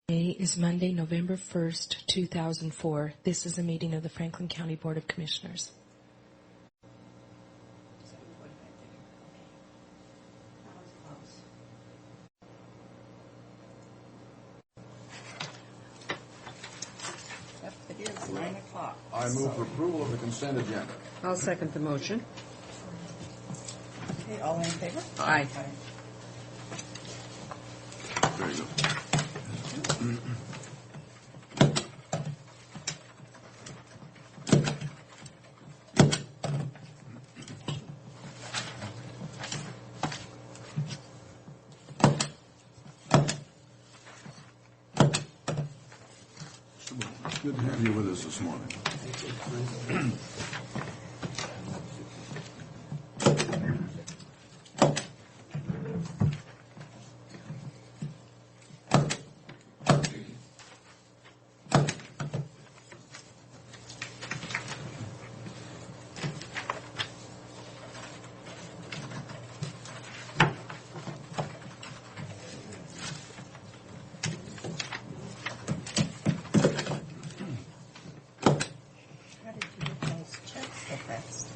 Today is Monday, November 1st, 2004. This is a meeting of the Franklin County Board of Commissioners. It is 9 o'clock. I move for approval of the consent agenda. I'll second the motion. Okay, all in favor? Aye. Very good. It's good to have you with us this morning. How did you get those checks so fast?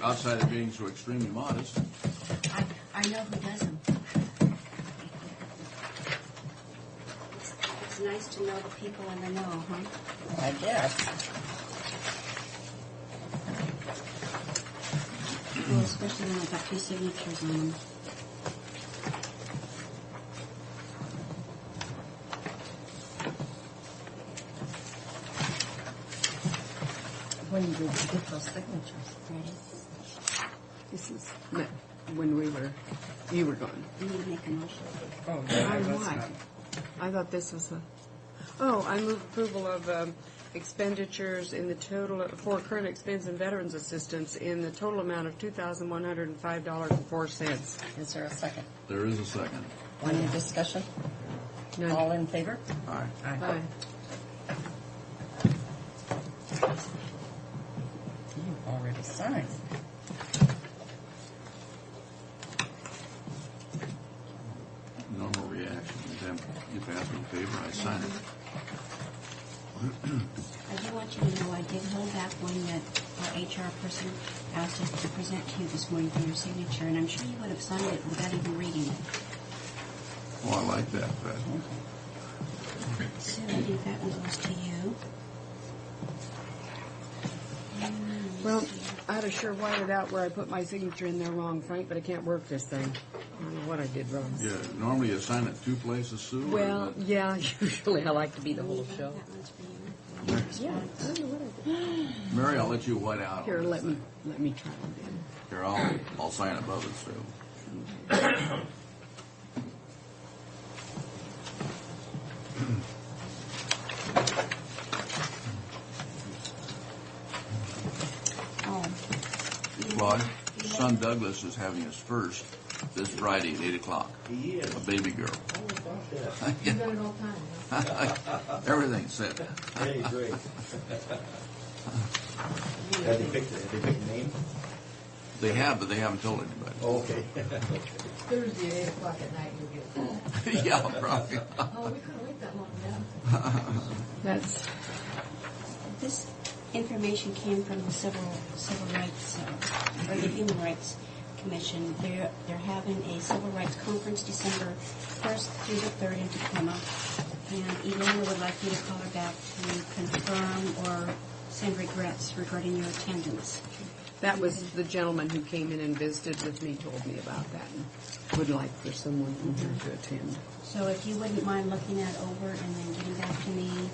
Outside of being so extremely modest. I know who does them. It's nice to know the people in the know, huh? I guess. Well, especially when I got 2 signatures on them. When did you get those signatures? Ready? This is when you were gone. You need to make a motion. Oh, Why? I thought this was I move approval of expenditures in the total for current expense and veterans assistance in the total amount of $2,105.04. Is there a second? There is a second. Any discussion? None. All in favor? Aye. Aye. You've already signed. Normal reaction. If asked in favor, I sign it. I do want you to know I did hold back one that our HR person asked us to present to you this morning for your signature, and I'm sure you would have signed it without even reading it. Oh, I like that, Pat. So I think that one goes to you. Well, I had to sure wired out where I put my signature in there wrong, Frank, but I can't work this thing. I don't know what I did wrong. Yeah, normally you sign it 2 places, Sue. Well, yeah, usually I like to be the whole show. That one's for you. Yeah, I don't know what I did. Mary, I'll let you white out. Here, on let this me thing. try it again. Here, I'll sign above it, Sue. Oh. Claude, your son Douglas is having his first this Friday at 8 o'clock. He is. A baby girl. Oh, gosh, yeah. You got it all time. Everything's set. Hey, great. Have they picked the name? They have, but they haven't told anybody. Oh, okay. Thursday at 8 o'clock at night, you'll get a call. Yeah, probably. Oh, we couldn't wait that long now. That's This information came from the Civil Rights, or the Human Rights Commission. They're having a Civil Rights Conference December 1st through the 3rd in Tacoma. And Elena would like you to call her back to confirm or send regrets regarding your attendance. That was the gentleman who came in and visited with me, told me about that, and would like for someone from here to attend. So if you wouldn't mind looking that over and then getting back to me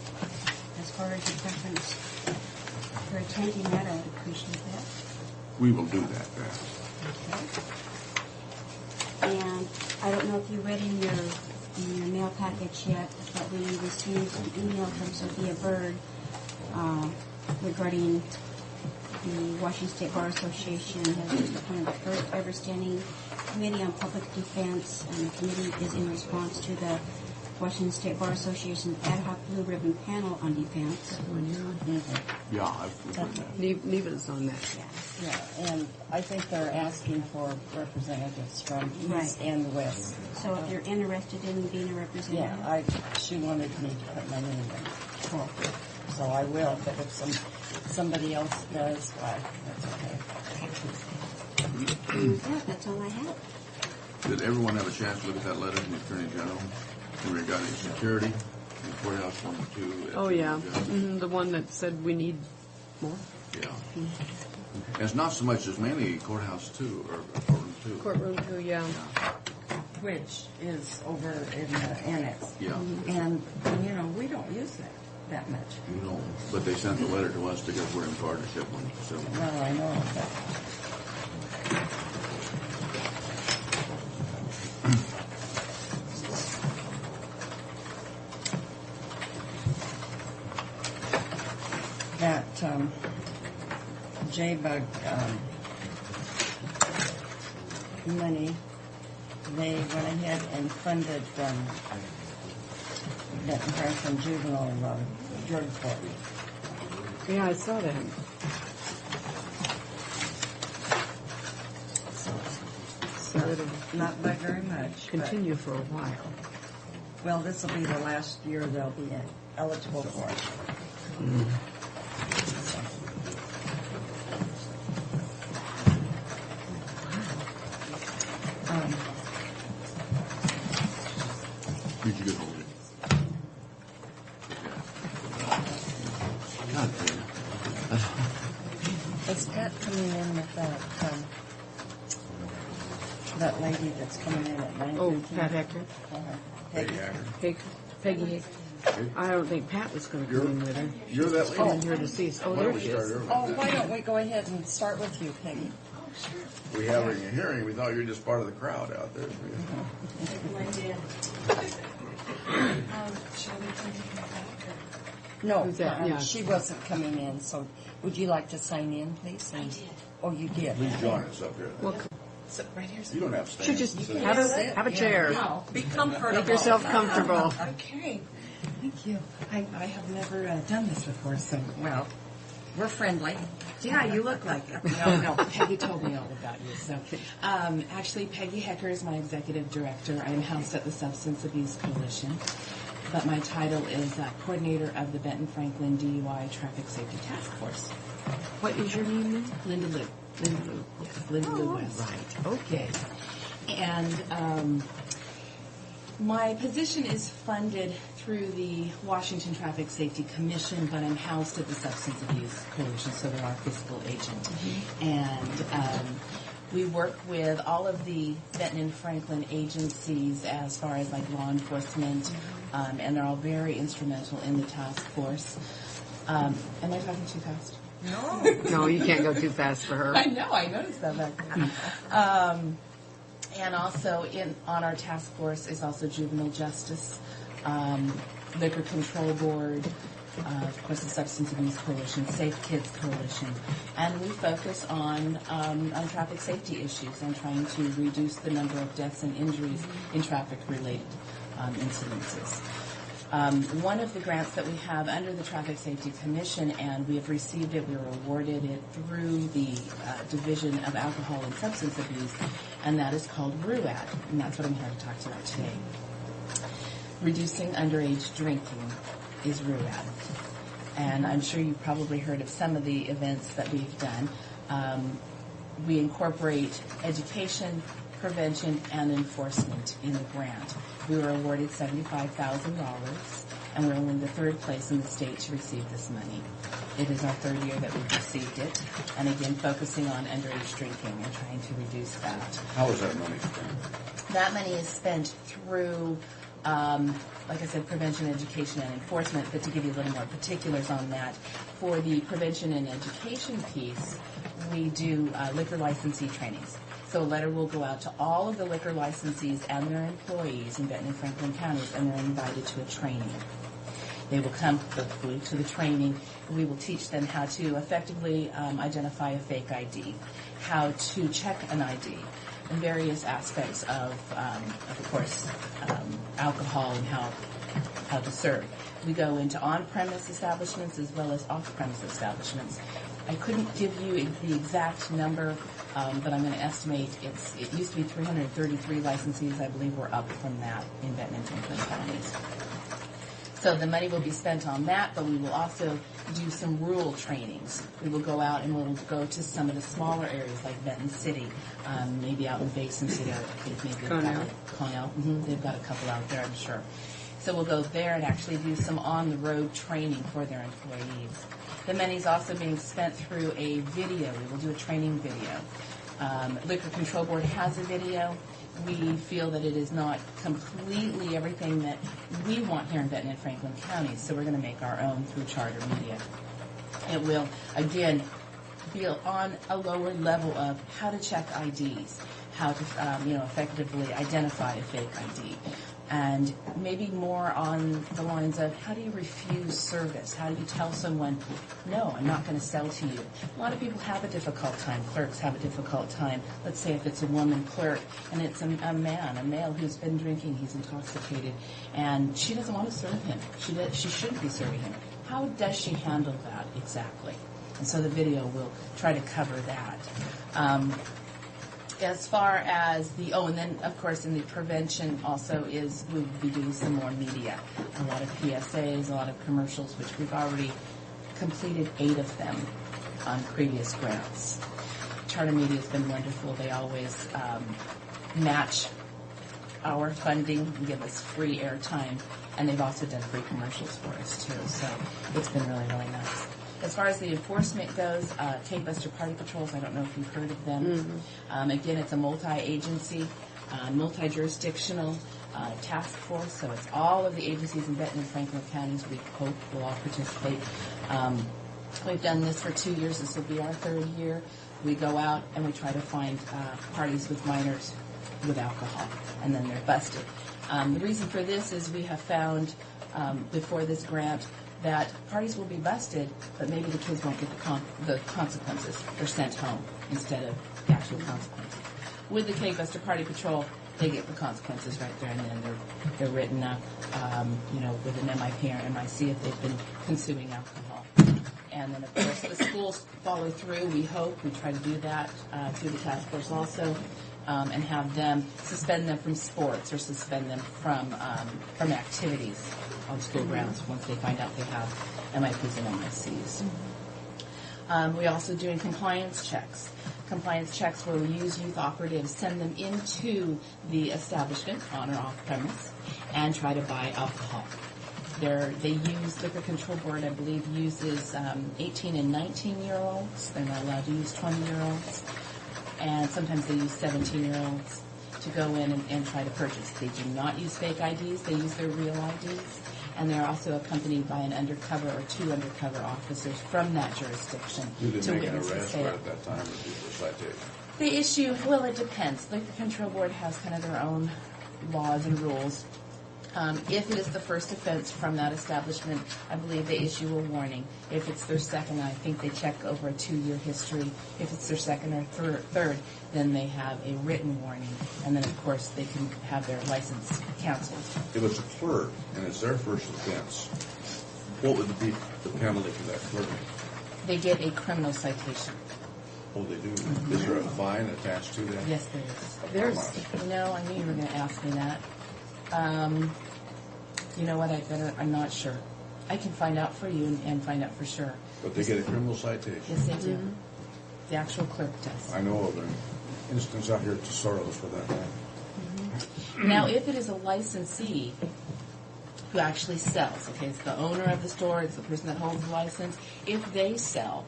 as far as your preference for attending that, I would appreciate that. We will do that, Pat. Okay. And I don't know if you read in your mail package yet, but we received an email from Sophia Bird regarding the Washington State Bar Association has just appointed the first ever standing committee on public defense, and the committee is in response to the Washington State Bar Association Ad Hoc Blue Ribbon Panel on Defense. Yeah, I've heard that. Neva's on that. Yeah, and I think they're asking for representatives from Right. East and West. So if you're interested in being a representative, Yeah, she wanted me to put my name in. So I will, but if somebody else does, why, that's okay. yeah, that's all I have. Did everyone have a chance to look at that letter from the Attorney General regarding security in the courthouse number 2? Oh, yeah. The one that said we need more. Yeah. And it's not so much, it's mainly courthouse 2, or courtroom 2. Courtroom 2, yeah. Which is over in the annex. Yeah. And, we don't use that much. You know, but they sent the letter to us because we're in partnership on the facility. Well, I know, but that J-Bug money, they went ahead and funded Benton Franklin Juvenile Drug Court. Yeah, I saw that. So it'll Not by very much. continue for a while. But, well, this will be the last year they'll be eligible for it. Did you get hold of it? God damn it. Is Pat coming in with that lady that's coming in at 9:15? Oh, Pat Hector? Peggy Hacker. Peggy Hicks. I don't think Pat was going to come in with her. You're that lady? Come in here to see us. Oh, Why there don't we she start is. early? Oh, why don't we go ahead and start with you, Peggy? We have her in a hearing. We thought you were just part of the crowd out there. No, Who's that? Yeah. she wasn't coming in, so would you like to sign in, please? I did. Oh, you did? Please join us up here. Well, So, right here's. You don't have to stand. should just Sit. have a chair. No. Be comfortable. Make yourself comfortable. Okay. Thank you. I have never done this before, so. Well, we're friendly. Yeah, you look like it. No, Peggy told me all about you. So, actually, Peggy Hecker is my executive director. I am housed at the Substance Abuse Coalition, but my title is coordinator of the Benton Franklin DUI Traffic Safety Task Force. What is your name then? Linda Lou. Linda Lou. Yes, Linda Lou West. Right. Okay. And my position is funded through the Washington Traffic Safety Commission, but I'm housed at the Substance Abuse Coalition, so they're our fiscal agent. And we work with all of the Benton and Franklin agencies as far as like law enforcement, and they're all very instrumental in the task force. Am I talking too fast? No, you can't go too fast for her. I know, I noticed that back there. And also on our task force is also Juvenile Justice, Liquor Control Board, of course the Substance Abuse Coalition, Safe Kids Coalition, and we focus on traffic safety issues and trying to reduce the number of deaths and injuries in traffic-related incidences. One of the grants that we have under the Traffic Safety Commission, and we have received it, we were awarded it through the Division of Alcohol and Substance Abuse, and that is called RUAD, and that's what I'm here to talk to you about today. Reducing underage drinking is RUAD. And I'm sure you've probably heard of some of the events that we've done. We incorporate education, prevention, and enforcement in the grant. We were awarded $75,000, and we're only the third place in the state to receive this money. It is our third year that we've received it, and again, focusing on underage drinking and trying to reduce that. How is that money spent? That money is spent through, like I said, prevention, education, and enforcement, but to give you a little more particulars on that, for the prevention and education piece, we do liquor licensee trainings. So a letter will go out to all of the liquor licensees and their employees in Benton and Franklin counties, and they're invited to a training. They will come hopefully to the training. We will teach them how to effectively identify a fake ID, how to check an ID, and various aspects of course, alcohol and how to serve. We go into on-premise establishments as well as off-premise establishments. I couldn't give you the exact number, but I'm going to estimate it used to be 333 licensees. I believe we're up from that in Benton and Franklin counties. So the money will be spent on that, but we will also do some rural trainings. We will go out and we'll go to some of the smaller areas like Benton City, maybe out in Basin City. I think maybe Connell. They've got a couple out there, I'm sure. So we'll go there and actually do some on-the-road training for their employees. The money's also being spent through a video. We will do a training video. Liquor Control Board has a video. We feel that it is not completely everything that we want here in Benton and Franklin counties, so we're going to make our own through Charter Media. It will, again, be on a lower level of how to check IDs, how to effectively identify a fake ID, and maybe more on the lines of how do you refuse service? How do you tell someone, no, I'm not going to sell to you? A lot of people have a difficult time. Clerks have a difficult time. Let's say if it's a woman clerk and it's a male who's been drinking, he's intoxicated, and she doesn't want to serve him. She shouldn't be serving him. How does she handle that exactly? And so the video will try to cover that. As far as and then, of course, in the prevention also is we'll be doing some more media. A lot of PSAs, a lot of commercials, which we've already completed 8 of them on previous grants. Charter Media has been wonderful. They always match our funding and give us free airtime, and they've also done free commercials for us, too. So it's been really, really nice. As far as the enforcement goes, Cape Buster Party Patrols, I don't know if you've heard of them. Again, it's a multi-agency, multi-jurisdictional task force, so it's all of the agencies in Benton and Franklin counties. We hope will all participate. We've done this for 2 years. This will be our 3rd year. We go out and we try to find parties with minors with alcohol, and then they're busted. The reason for this is we have found before this grant that parties will be busted, but maybe the kids won't get the consequences. They're sent home instead of the actual consequences. With the Cape Buster Party Patrol, they get the consequences right there and then. They're written up, with an MIP or MIC if they've been consuming alcohol. And then, of course, the schools follow through. We hope. We try to do that through the task force also, and have them suspend them from sports or suspend them from activities on school grounds once they find out they have MIPs and MICs. We also doing compliance checks. Compliance checks where we use youth operatives, send them into the establishment on or off premise, and try to buy alcohol. They use Liquor Control Board, I believe, uses 18 and 19-year-olds. They're not allowed to use 20-year-olds. And sometimes they use 17-year-olds to go in and try to purchase. They do not use fake IDs. They use their real IDs. And they're also accompanied by an undercover or 2 undercover officers from that jurisdiction Do they to make an witness the arrest sale. right at that time or do a citation? The issue, well, it depends. Liquor Control Board has kind of their own laws and rules. If it is the first offense from that establishment, I believe they issue a warning. If it's their second, I think they check over a 2-year history. If it's their second or third, then they have a written warning. And then, of course, they can have their license canceled. If it's a clerk and it's their first offense, what would be the penalty for that clerk? They get a criminal citation. Oh, they do? Is there a fine attached to that? Yes, there is. There's. I knew you were going to ask me that. You know what? I'm not sure. I can find out for you and find out for sure. But they get a criminal citation? Yes, they do. The actual clerk does. I know of an instance out here at Tesoros for that matter. Now, if it is a licensee who actually sells, okay, it's the owner of the store, it's the person that holds the license, if they sell,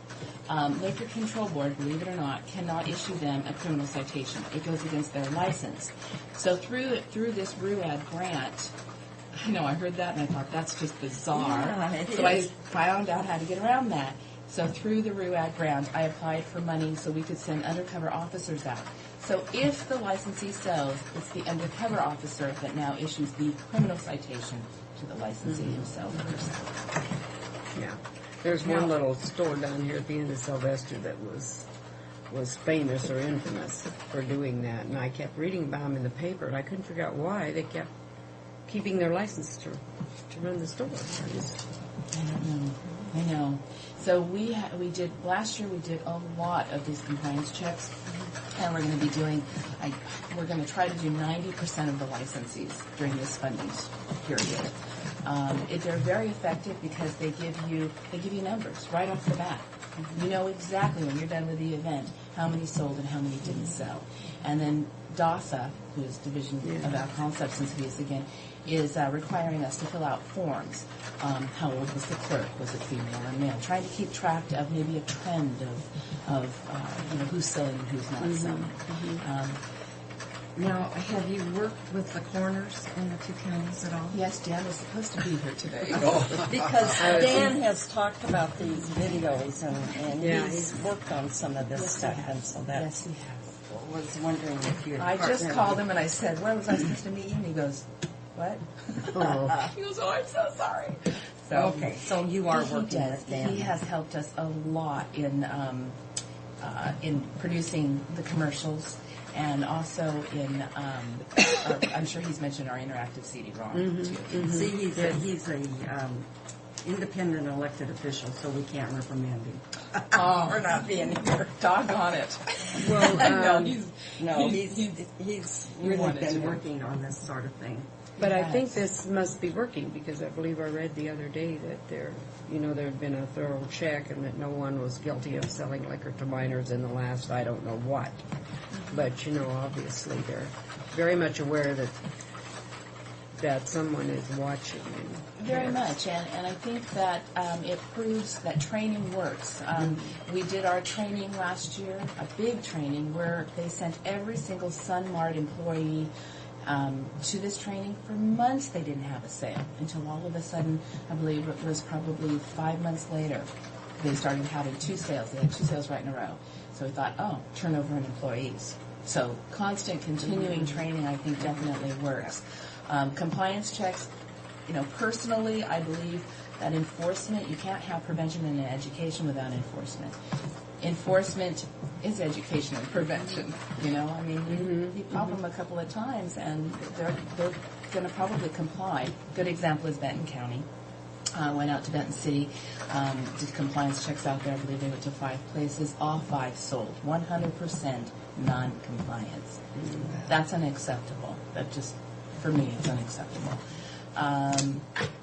Liquor Control Board, believe it or not, cannot issue them a criminal citation. It goes against their license. So through this RUAD grant, I know I heard that and I thought that's just bizarre. Yeah, so I found out how to get around that. So through the RUAD grant, I applied for money so we could send undercover officers out. So if the licensee sells, it's the undercover officer that now issues the criminal citation to the licensee himself or herself. Yeah. There's one little store down here at the end of Sylvester that was was famous or infamous for doing that, and I kept reading about them in the paper, and I couldn't figure out why they kept keeping their license to run the store. I don't know. I know. So we did last year. We did a lot of these compliance checks, and we're going to be doing. We're going to try to do 90% of the licensees during this funding period. They're very effective because they give you numbers right off the bat. You know exactly when you're done with the event how many sold and how many didn't sell. And then DASA, who's Division of Alcohol and Substance Abuse again, is requiring us to fill out forms. How old was the clerk? Was it female or male? Trying to keep track of maybe a trend of who's selling and who's not selling. Now, have you worked with the coroners in the two counties at all? Yes, Dan was supposed to be here today. Because Dan has talked about these videos and Yeah, he's worked on some of this Yes, he stuff, has. and so that Yes, he has. was wondering if you. I just called him and I said, "Where was I supposed to meet you?" And he goes, "What?" Oh. He goes, "Oh, I'm so sorry." So Okay, so you are he working does. with Dan. He has helped us a lot in producing the commercials, and also in I'm sure he's mentioned our interactive CD-ROM too. See, he's a independent elected official, so we can't reprimand him. We're not being here. Doggone it. Well, no, He's really wanted to been do. working on this sort of thing. But I Yes. think this must be working because I believe I read the other day that there had been a thorough check and that no one was guilty of selling liquor to minors in the last I don't know what. But obviously they're very much aware that someone is watching. Very much, and I think that it proves that training works. We did our training last year, a big training, where they sent every single Sunmart employee to this training. For months they didn't have a sale until all of a sudden, I believe it was probably 5 months later, they started having 2 sales. They had 2 sales right in a row. So we thought, turnover in employees. So constant, continuing training, I think, definitely works. Compliance checks, personally, I believe that enforcement, you can't have prevention and education without enforcement. Enforcement is education and prevention, you pop them a couple of times and they're going to probably comply. Good example is Benton County. Went out to Benton City, did compliance checks out there. I believe they went to 5 places. All 5 sold. 100% non-compliance. That's unacceptable. That just, for me, it's unacceptable.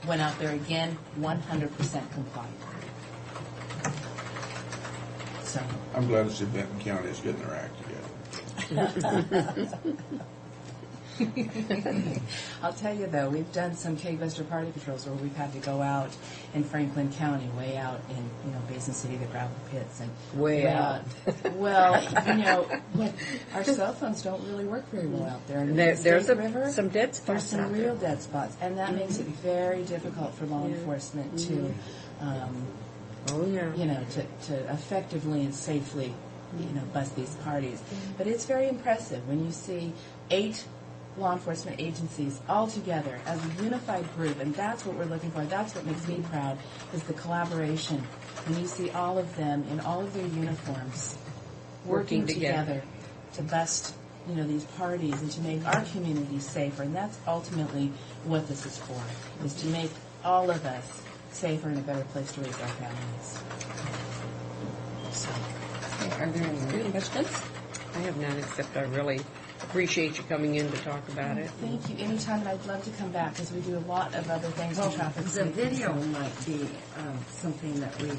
Went out there again, 100% compliant. So I'm glad to see Benton County is getting their act together. I'll tell you though, we've done some Kegbuster party patrols where we've had to go out in Franklin County, way out in Basin City, the gravel pits, and Way out. Well, our cell phones don't really work very well out there. And There's Snake River, some dead there's spots some out real there. dead spots, and that makes it very difficult for law enforcement to, Oh, yeah. to effectively and safely, bust these parties. But it's very impressive when you see 8 law enforcement agencies all together as a unified group, and that's what we're looking for. That's what makes me proud, is the collaboration. When you see all of them in all of their uniforms working together to bust, these parties and to make our community safer. And that's ultimately what this is for, is to make all of us safer and a better place to raise our families. So, Are there any questions? I have none, except I really appreciate you coming in to talk about it. thank you. Anytime, and I'd love to come back because we do a lot of other things in traffic The safety. video might be something that we.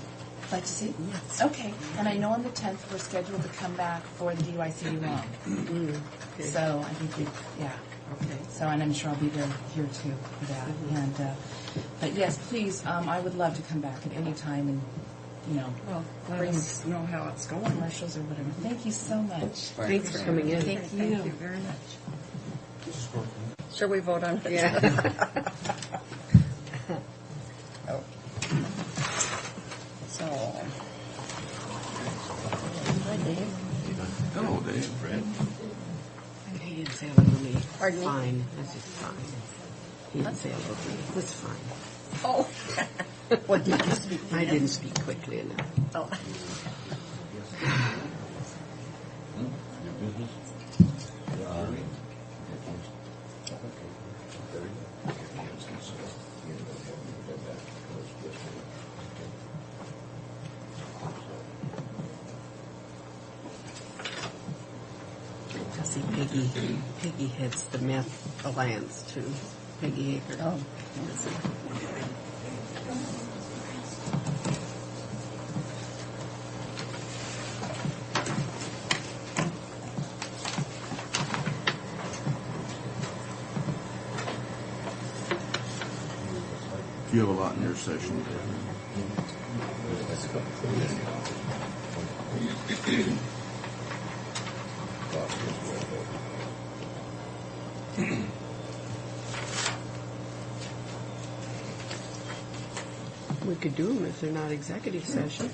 Like to see? Yes. Okay. And I know on the 10th we're scheduled to come back for the DYCD-ROM. Okay. So I think Okay. So, and I'm sure I'll be there here too for that. And but yes, please, I would love to come back at any time and Well, let bring us know how it's going. commercials or whatever. Thank you so much. Thanks for coming in. Thank Thank you. you very much. Shall we vote on it? Yeah. Oh. So. Hi, Dave. Hello, Dave. Fred. He didn't say hello to me. Pardon me? Fine. That's just fine. He didn't say hello to me. That's fine. Oh. What did you speak? I didn't speak quickly enough. Oh. Peggy heads the Meth Alliance too. Peggy Aker. Oh. You have a lot in your session. We could do them if they're not executive session,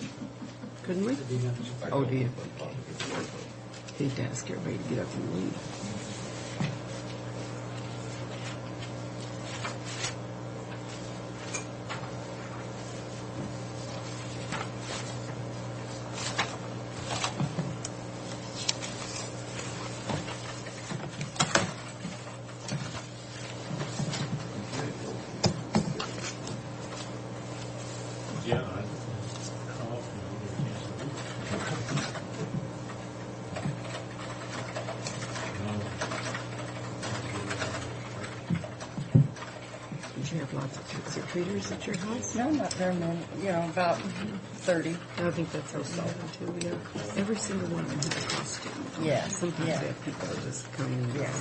couldn't we? Oh, do you? Okay. Hate to ask everybody to get up and leave. Did you have lots of tricks or treaters at your house? No, not very many. About 30. I think that's so solid too. We have every single one of them has a costume. Yeah, Sometimes yeah. we have people that just come in. Yeah.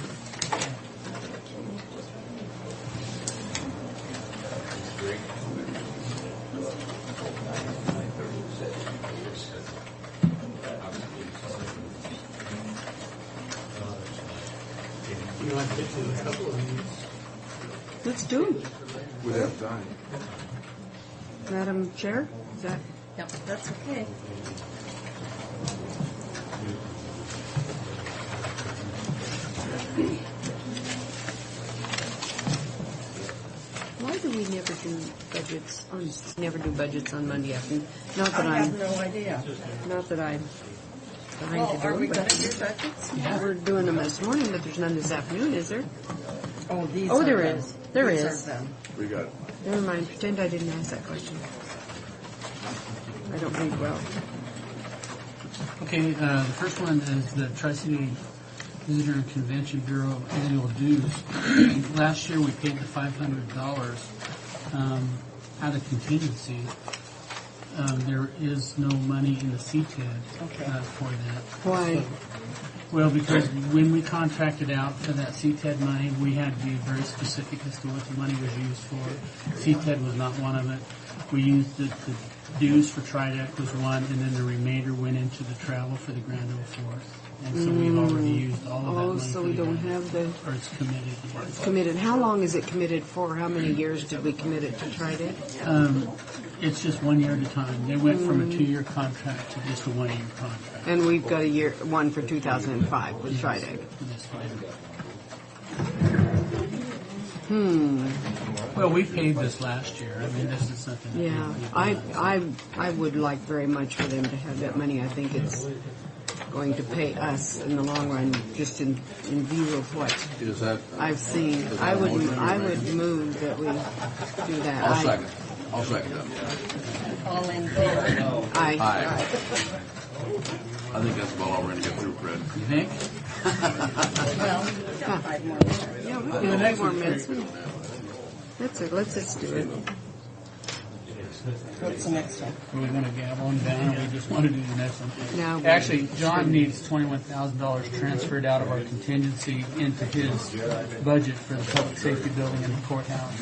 Let's do them. We have time. Madam Chair, is that? Yep, that's okay. Why do we never do budgets on Monday afternoon? Not that I I'm, have no idea. not that I'm behind Well, to do are we them, going but to do budgets? yeah, we're doing them this morning, but there's none this afternoon, is there? Oh, these Oh, are there them. is. There These is. are them. We got Never mind, pretend I didn't ask that question. I don't read well. Okay, the first one is the Tri-City Visitor and Convention Bureau annual dues. Last year, we paid the $500 out of contingency. There is no money in the CTED for that. Why? Well, because when we contracted out for that CTED money, we had to be very specific as to what the money was used for. CTED was not one of it. We used the dues for TriDeck was one, and then the remainder went into the travel for the Grand Ole Fourth. And so we've already used all of that Oh, money. so for we the don't Grand Ole. have the Or it's committed. Yes. committed. How long is it committed for? How many years did we commit it to try to? It's just 1 year at a time. They went from a 2-year contract to just a 1-year contract. And we've got one for 2005 with TriDeck. That's fine. Well, we paid this last year. I mean, this is something. that Yeah, I would like very much for them to have that money. I think it's going to pay us in the long run, just in view of what is that. I've seen. I would move that we do that. I'll second that. All in favor? Aye. Aye. I think that's about all we're going to get through, Fred. You think? Well, we've got 5 more minutes. Yeah, we can have 5 more minutes. That's it. Let's just do it. What's the next one? Are we going to gavel them down, or we just want to do the next one? No. Actually, John needs $21,000 transferred out of our contingency into his budget for the public safety building and the courthouse.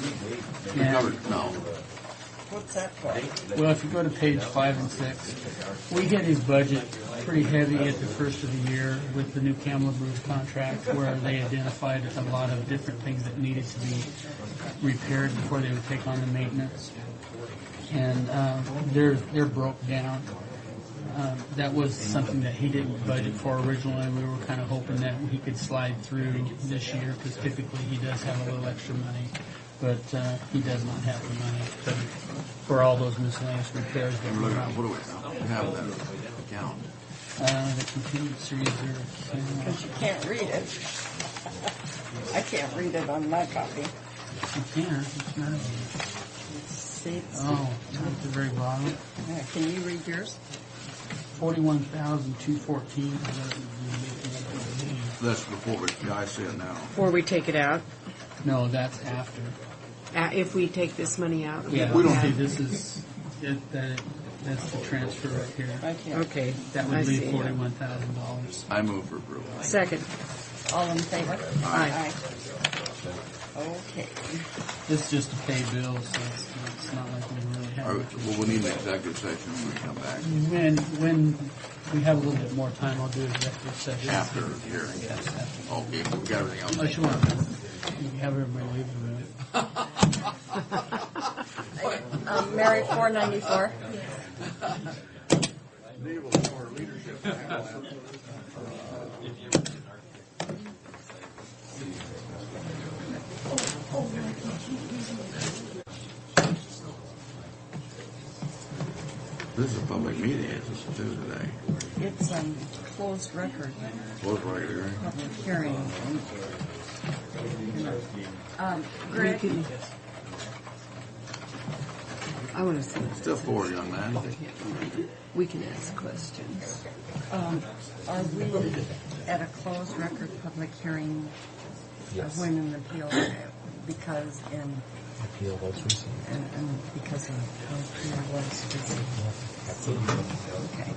We And- covered, no. What's that for? Well, if you go to page 5 and 6, we hit his budget pretty heavy at the first of the year with the new Kamloops contract, where they identified a lot of different things that needed to be repaired before they would take on the maintenance. And they're broke down. That was something that he didn't budget for originally. We were kind of hoping that he could slide through this year, because typically he does have a little extra money, but he does not have the money for all those miscellaneous repairs that We're we looking have. at, what do we have in that account? The contingency reserve. Because you can't read it. I can't read it on my copy. You can. It's not. See, it's, Oh, it's at the very bottom. can you read yours? 41,214. That's before, but yeah, I see it now. Before we take it out, No, that's after. if we take this money out. Yeah, We don't- see, this is, that's the transfer right here. Okay, That I would leave see. $41,000. I move for approval. Second. All in favor? Aye. Okay. This is just to pay bills, so it's not like we really have All much. right, well, we need an executive session when we come back When we have a little bit more time, I'll do executive session. after the hearing. Yes, after. Okay, we got everything else. Unless you want to have everybody leave the room. Mary, 494. This is a public meeting, it's just due today. It's closed record, Close right here. public hearing. Greg, I want to see. Still forward, young man. We can ask questions. are we at a closed record public hearing when an appeal? Because Appeal was received. and because an appeal was received. Absolutely. Okay.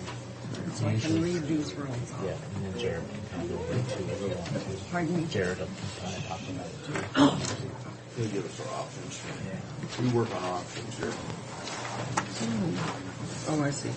So I can read these rules off. Yeah, and then Jared can come over to Pardon me? Jared will kind of talk about it too. He'll give us our options. We work on options here. Oh, I see.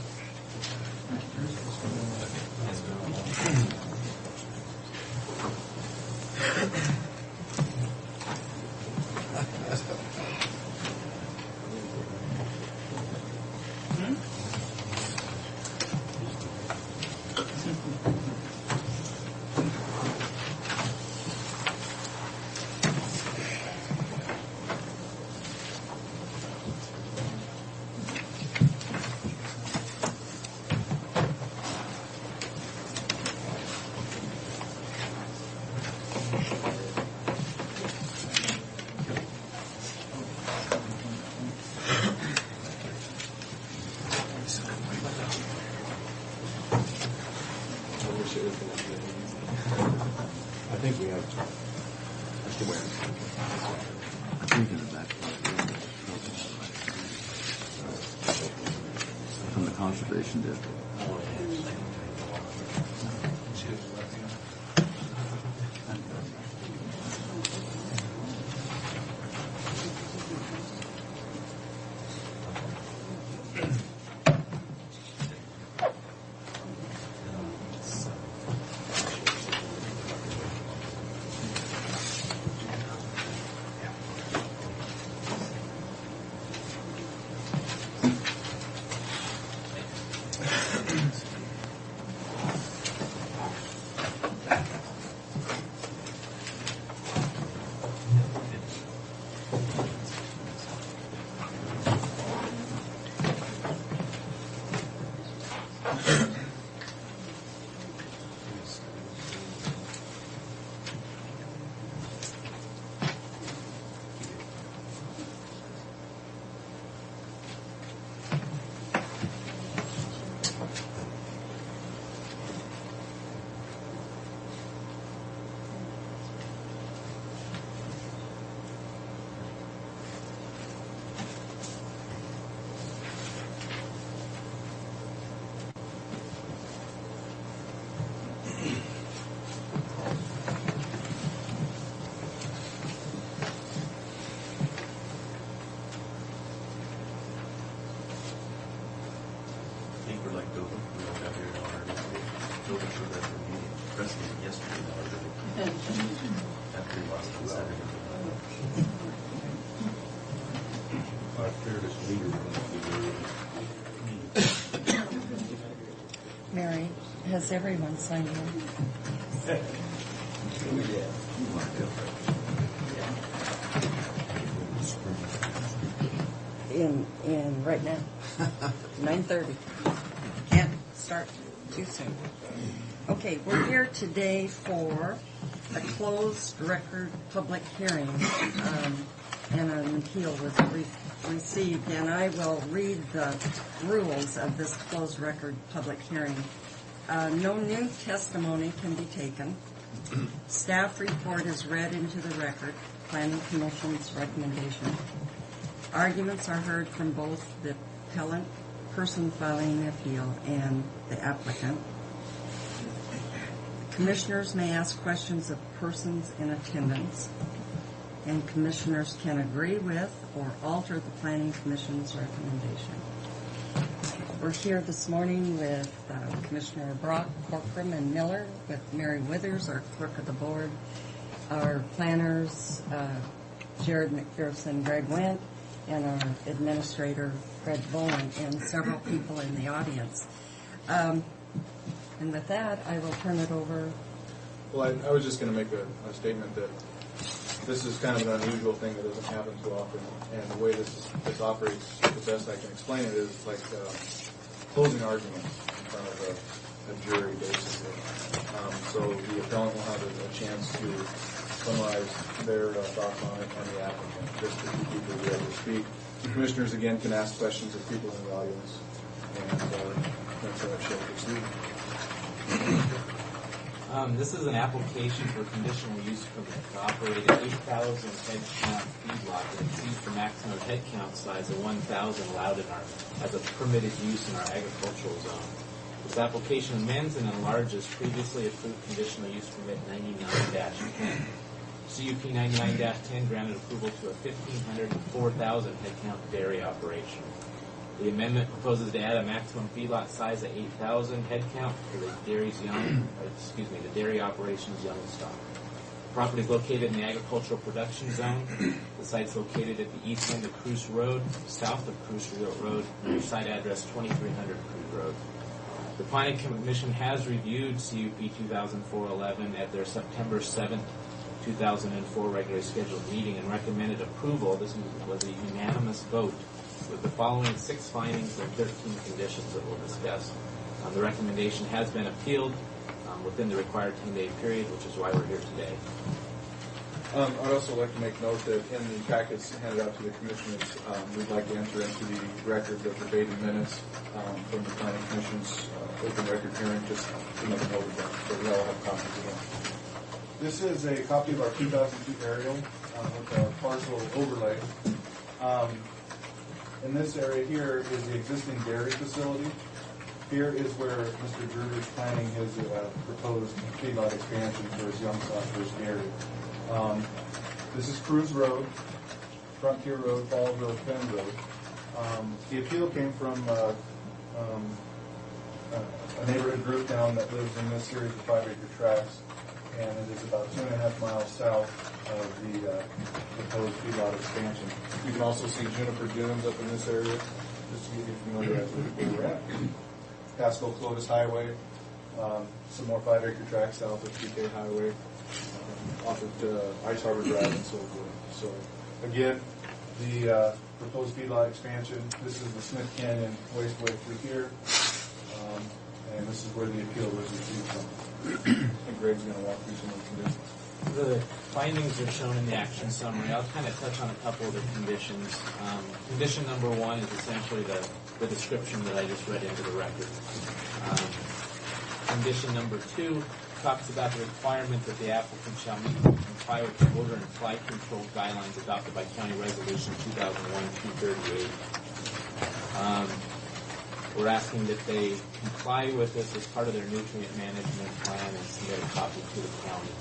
I think we have. Mr. Ware. I'm thinking of that. From the conservation district. I think we're like Dover. We don't have here in our Dover for that meeting precedent yesterday. After we lost on Saturday. Our fearless leader. Mary, has everyone signed in? In right now, 9:30. Can't start too soon. Okay, we're here today for a closed record public hearing, and an appeal was received, and I will read the rules of this closed record public hearing. No new testimony can be taken. Staff report is read into the record. Planning Commission's recommendation. Arguments are heard from both the appellant, person filing the appeal, and the applicant. Commissioners may ask questions of persons in attendance, and commissioners can agree with or alter the Planning Commission's recommendation. We're here this morning with Commissioner Brock, Corcoran, and Miller, with Mary Withers, our clerk of the board, our planners, Jared McPherson, Greg Wendt, and our administrator, Fred Bowen, and several people in the audience. And with that, I will turn it over. Well, I was just going to make a statement that this is kind of an unusual thing that doesn't happen too often, and the way this operates, the best I can explain it is like closing arguments in front of a jury, basically. So the appellant will have a chance to summarize their thoughts on it, and the applicant, just to keep people be able to speak. The commissioners, again, can ask questions of people in the audience, and that's how it shall proceed. This is an application for conditional use permit to operate an 8,000 head count feedlot that exceeds the maximum head count size of 1,000 allowed as a permitted use in our agricultural zone. This application amends and enlarges previously approved conditional use permit 99-10. CUP 99-10 granted approval to a 1,500 to 4,000 head count dairy operation. The amendment proposes to add a maximum feedlot size of 8,000 head count for the dairy operations young stock. The property is located in the agricultural production zone. The site is located at the east end of Cruise Road, south of Cruise Road, and site address 2300 Cruise Road. The Planning Commission has reviewed CUP 2004-11 at their September 7th, 2004 regularly scheduled meeting and recommended approval. This was a unanimous vote with the following 6 findings and 13 conditions that we'll discuss. The recommendation has been appealed within the required 10-day period, which is why we're here today. I'd also like to make note that in the packets handed out to the commissioners, we'd like to enter into the record the verbatim minutes from the Planning Commission's open record hearing, just to make a note of that, so we all have copies of that. This is a copy of our 2002 aerial with our parcel overlay. In this area here is the existing dairy facility. Here is where Mr. Drew is planning his proposed feedlot expansion for his young stockers dairy. This is Cruise Road, Frontier Road, Falls Road, Fenn Road. The appeal came from a neighborhood group down that lives in this series of 5-acre tracts, and it is about 2.5 miles south of the proposed feedlot expansion. You can also see Juniper Dunes up in this area, just to get you familiar with where we're at. Pasco Clovis Highway, some more 5-acre tracts south of PK Highway, off of Ice Harbor Drive and so forth. So, again, the proposed feedlot expansion, this is the Smith Canyon Wasteway through here, and this is where the appeal was received from. And Greg's going to walk through some of the conditions. The findings are shown in the action summary. I'll kind of touch on a couple of the conditions. Condition number 1 is essentially the description that I just read into the record. Condition number 2 talks about the requirement that the applicant shall meet and comply with the odor and fly control guidelines adopted by County Resolution 2001-238. We're asking that they comply with this as part of their nutrient management plan and submit a copy to the county.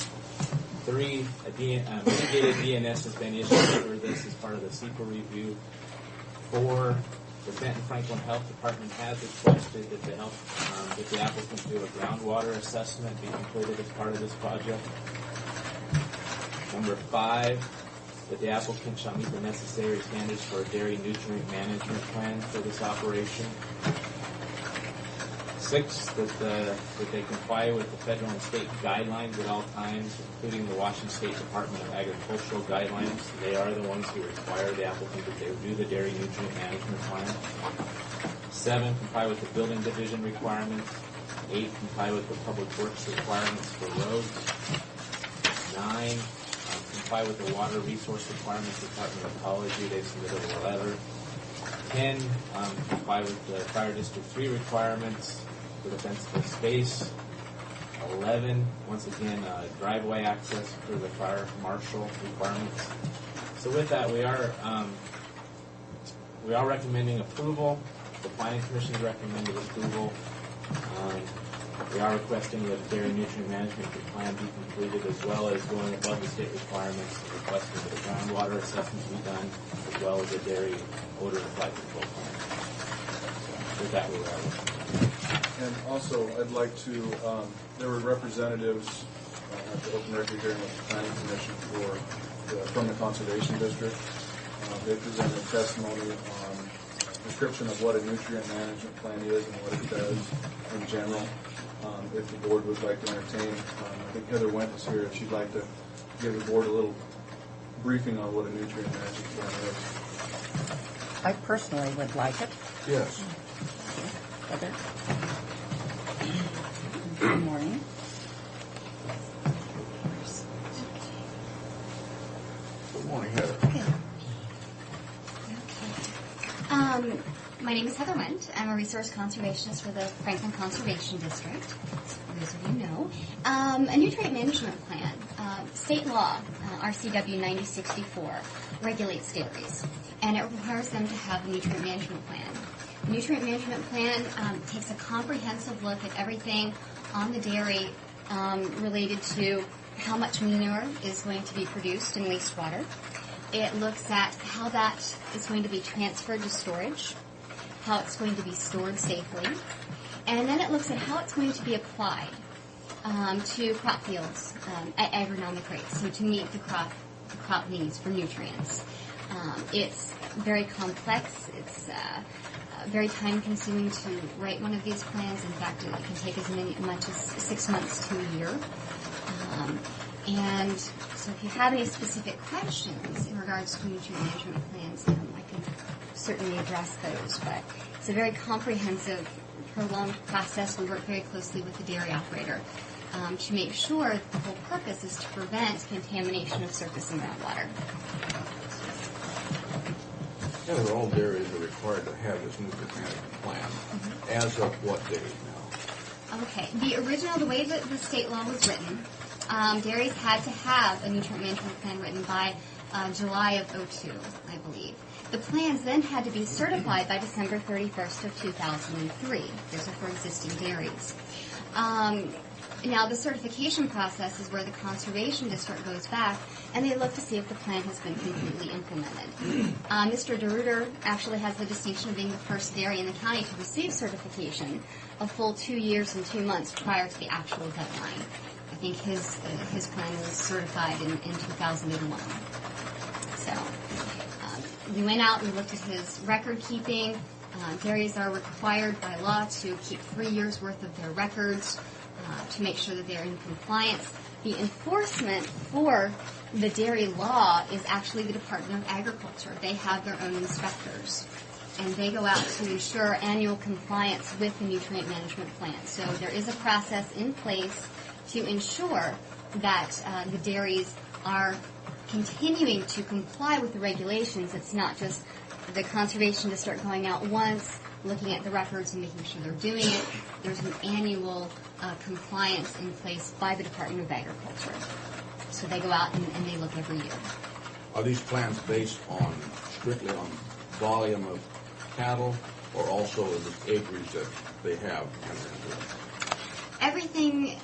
3, a mitigated DNS has been issued for this as part of the CEQA review. 4, the Benton Franklin Health Department has requested that the applicant do a groundwater assessment be completed as part of this project. Number 5, that the applicant shall meet the necessary standards for a dairy nutrient management plan for this operation. 6, that they comply with the federal and state guidelines at all times, including the Washington State Department of Agricultural guidelines. They are the ones who require the applicant that they do the dairy nutrient management plan. 7, comply with the building division requirements. 8, comply with the public works requirements for roads. 9, comply with the water resource requirements of the Department of Ecology. They've submitted a letter. 10, comply with the Fire District 3 requirements for defensible space. 11, once again, driveway access for the fire marshal requirements. So with that, we are recommending approval. The Planning Commission is recommending approval. We are requesting that the dairy nutrient management plan be completed, as well as going above the state requirements, requesting that a groundwater assessment be done, as well as a dairy odor and blight control plan. With that, we're ready. And also, I'd like to, there were representatives at the open record hearing with the Planning Commission from the Conservation District. They presented testimony on description of what a nutrient management plan is and what it does in general. If the board would like to entertain, I think Heather Wendt is here if she'd like to give the board a little briefing on what a nutrient management plan is. I personally would like it. Yes. Heather? Good morning. Good morning, Heather. My name is Heather Wendt. I'm a resource conservationist for the Franklin Conservation District, for those of you know. A nutrient management plan, state law, RCW 9064, regulates dairies, and it requires them to have a nutrient management plan. The nutrient management plan takes a comprehensive look at everything on the dairy related to how much manure is going to be produced in wastewater. It looks at how that is going to be transferred to storage, how it's going to be stored safely, and then it looks at how it's going to be applied to crop fields at agronomic rates, so to meet the crop needs for nutrients. It's very complex. It's very time-consuming to write one of these plans. In fact, it can take as much as 6 months to a year. And so if you have any specific questions in regards to nutrient management plans, I can certainly address those. But it's a very comprehensive, prolonged process. We work very closely with the dairy operator to make sure that the whole purpose is to prevent contamination of surface and groundwater. Heather, all dairies are required to have this nutrient management plan. As of what date now? Okay. The way that the state law was written, dairies had to have a nutrient management plan written by July of 2002, I believe. The plans then had to be certified by December 31st of 2003. Those are for existing dairies. Now, the certification process is where the Conservation District goes back, and they look to see if the plan has been completely implemented. Mr. DeRuiter actually has the distinction of being the first dairy in the county to receive certification a full 2 years and 2 months prior to the actual deadline. I think his plan was certified in 2001. So we went out, we looked at his record keeping. Dairies are required by law to keep 3 years' worth of their records to make sure that they're in compliance. The enforcement for the dairy law is actually the Department of Agriculture. They have their own inspectors, and they go out to ensure annual compliance with the nutrient management plan. So there is a process in place to ensure that the dairies are continuing to comply with the regulations. It's not just the Conservation District going out once, looking at the records and making sure they're doing it. There's an annual compliance in place by the Department of Agriculture. So they go out and they look every year. Are these plans based strictly on volume of cattle, or also the acreage that they have entered into it?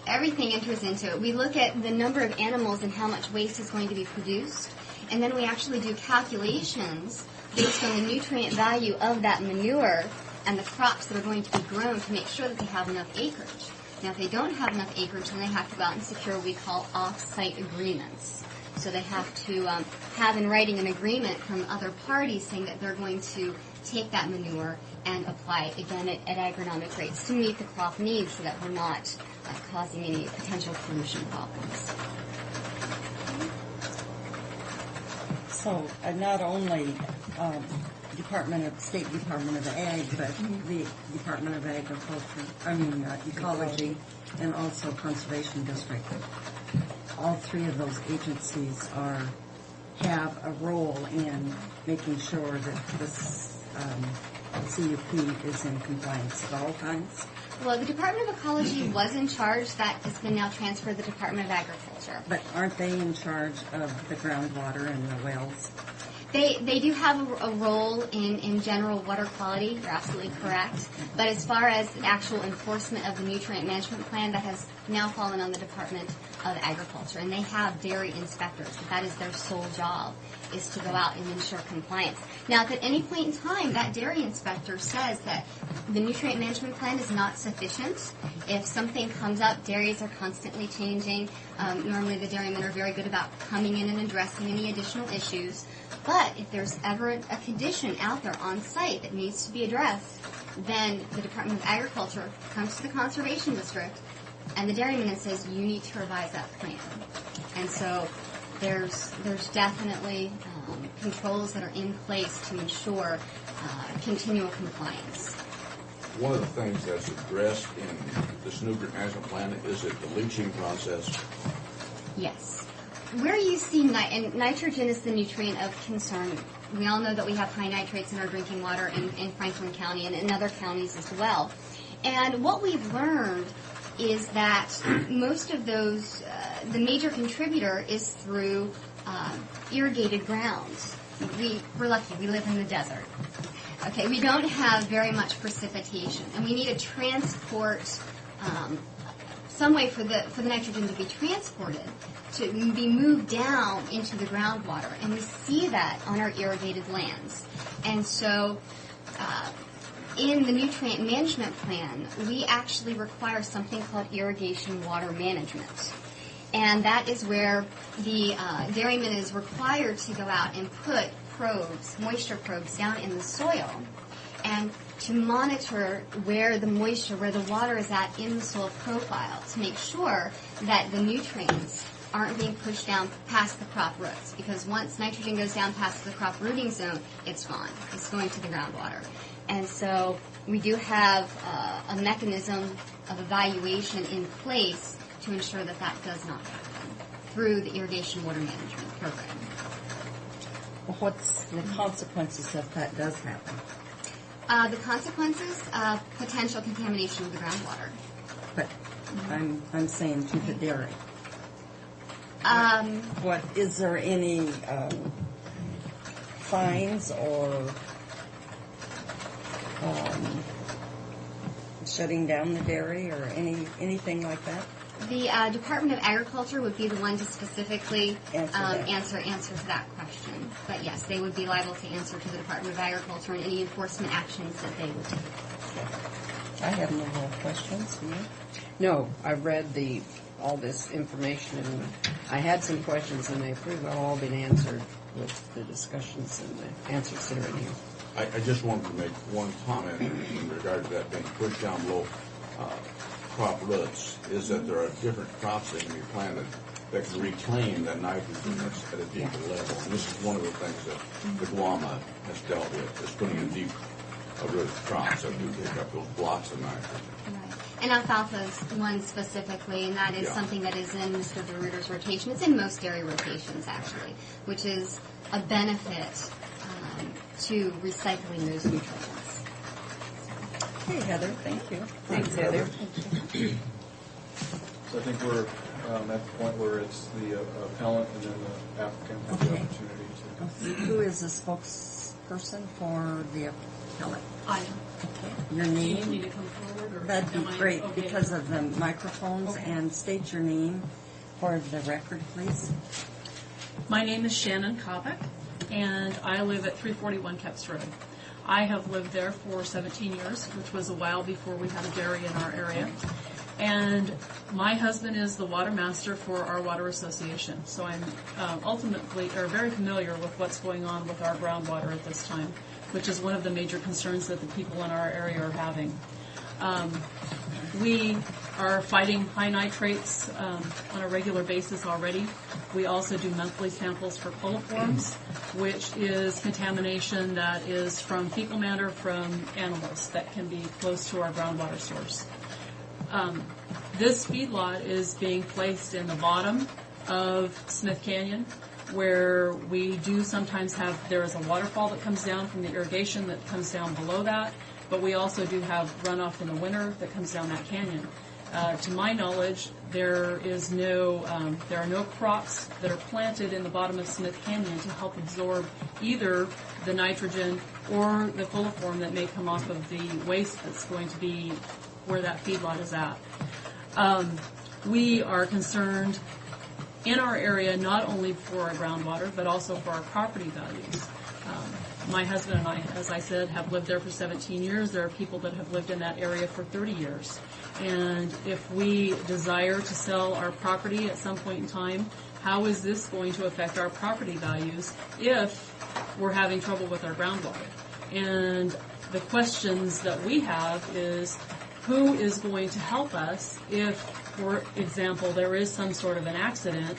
Everything enters into it. We look at the number of animals and how much waste is going to be produced, and then we actually do calculations based on the nutrient value of that manure and the crops that are going to be grown to make sure that they have enough acreage. Now, if they don't have enough acreage, then they have to go out and secure what we call off-site agreements. So they have to have in writing an agreement from other parties saying that they're going to take that manure and apply it again at agronomic rates to meet the crop needs so that we're not causing any potential pollution problems. So not only State Department of Ag, but the Department of Ecology, and also Conservation District. All three of those agencies have a role in making sure that this CUP is in compliance at all times. Well, the Department of Ecology was in charge. That has been now transferred to the Department of Agriculture. But aren't they in charge of the groundwater and the wells? They do have a role in general water quality. You're absolutely correct. But as far as the actual enforcement of the nutrient management plan, that has now fallen on the Department of Agriculture. And they have dairy inspectors. That is their sole job, is to go out and ensure compliance. Now, if at any point in time that dairy inspector says that the nutrient management plan is not sufficient, if something comes up, dairies are constantly changing. Normally the dairymen are very good about coming in and addressing any additional issues. But if there's ever a condition out there on site that needs to be addressed, then the Department of Agriculture comes to the Conservation District and the dairyman and says, you need to revise that plan. And so there's definitely controls that are in place to ensure continual compliance. One of the things that's addressed in this nutrient management plan is it the leaching process. Yes. Where you see and nitrogen is the nutrient of concern. We all know that we have high nitrates in our drinking water in Franklin County and in other counties as well. And what we've learned is that most of those, the major contributor is through irrigated grounds. We're lucky. We live in the desert. Okay, we don't have very much precipitation, and we need to transport some way for the nitrogen to be transported, to be moved down into the groundwater, and we see that on our irrigated lands. And so in the nutrient management plan, we actually require something called irrigation water management. And that is where the dairyman is required to go out and put probes, moisture probes, down in the soil and to monitor where the moisture, where the water is at in the soil profile to make sure that the nutrients aren't being pushed down past the crop roots. Because once nitrogen goes down past the crop rooting zone, it's gone. It's going to the groundwater. And so we do have a mechanism of evaluation in place to ensure that that does not happen through the irrigation water management program. Well, what's the consequences if that does happen? The consequences, potential contamination of the groundwater. But I'm saying to the dairy. What is there any fines or shutting down the dairy or anything like that? The Department of Agriculture would be the one to specifically answer to that question. But yes, they would be liable to answer to the Department of Agriculture and any enforcement actions that they would take. I have no more questions. Do you? No, I've read all this information, and I had some questions, and they've pretty well all been answered with the discussions and the answers that are in here. I just wanted to make one comment in regard to that being pushed down below crop roots, is that there are different crops that can be planted that can reclaim that nitrogen that's at a deeper level. And this is one of the things that the Guama has dealt with, is putting in deep rooted crops that do pick up those blocks of nitrogen. Right. And alfalfa is one specifically, and that is something that is in Mr. DeRuyter's rotation. It's in most dairy rotations, actually, which is a benefit to recycling those nutrients. Hey, Heather, thank you. Thanks, Heather. So I think we're at the point where it's the appellant and then the applicant have the opportunity to. Who is the spokesperson for the appellant? I am. Okay. Your Do name? you need to come forward? Or That'd be am I great okay? because of the microphones, Okay. and state your name for the record, please. My name is Shannon Kovac, and I live at 341 Kepps Road. I have lived there for 17 years, which was a while before we had a dairy in our area. And my husband is the water master for our water association, so I'm very familiar with what's going on with our groundwater at this time, which is one of the major concerns that the people in our area are having. We are fighting high nitrates on a regular basis already. We also do monthly samples for coliforms, which is contamination that is from fecal matter from animals that can be close to our groundwater source. This feedlot is being placed in the bottom of Smith Canyon, where we do sometimes there is a waterfall that comes down from the irrigation that comes down below that, but we also do have runoff in the winter that comes down that canyon. To my knowledge, there are no crops that are planted in the bottom of Smith Canyon to help absorb either the nitrogen or the coliform that may come off of the waste that's going to be where that feedlot is at. We are concerned in our area not only for our groundwater, but also for our property values. My husband and I, as I said, have lived there for 17 years. There are people that have lived in that area for 30 years. And if we desire to sell our property at some point in time, how is this going to affect our property values if we're having trouble with our groundwater? And the questions that we have is, who is going to help us if, for example, there is some sort of an accident?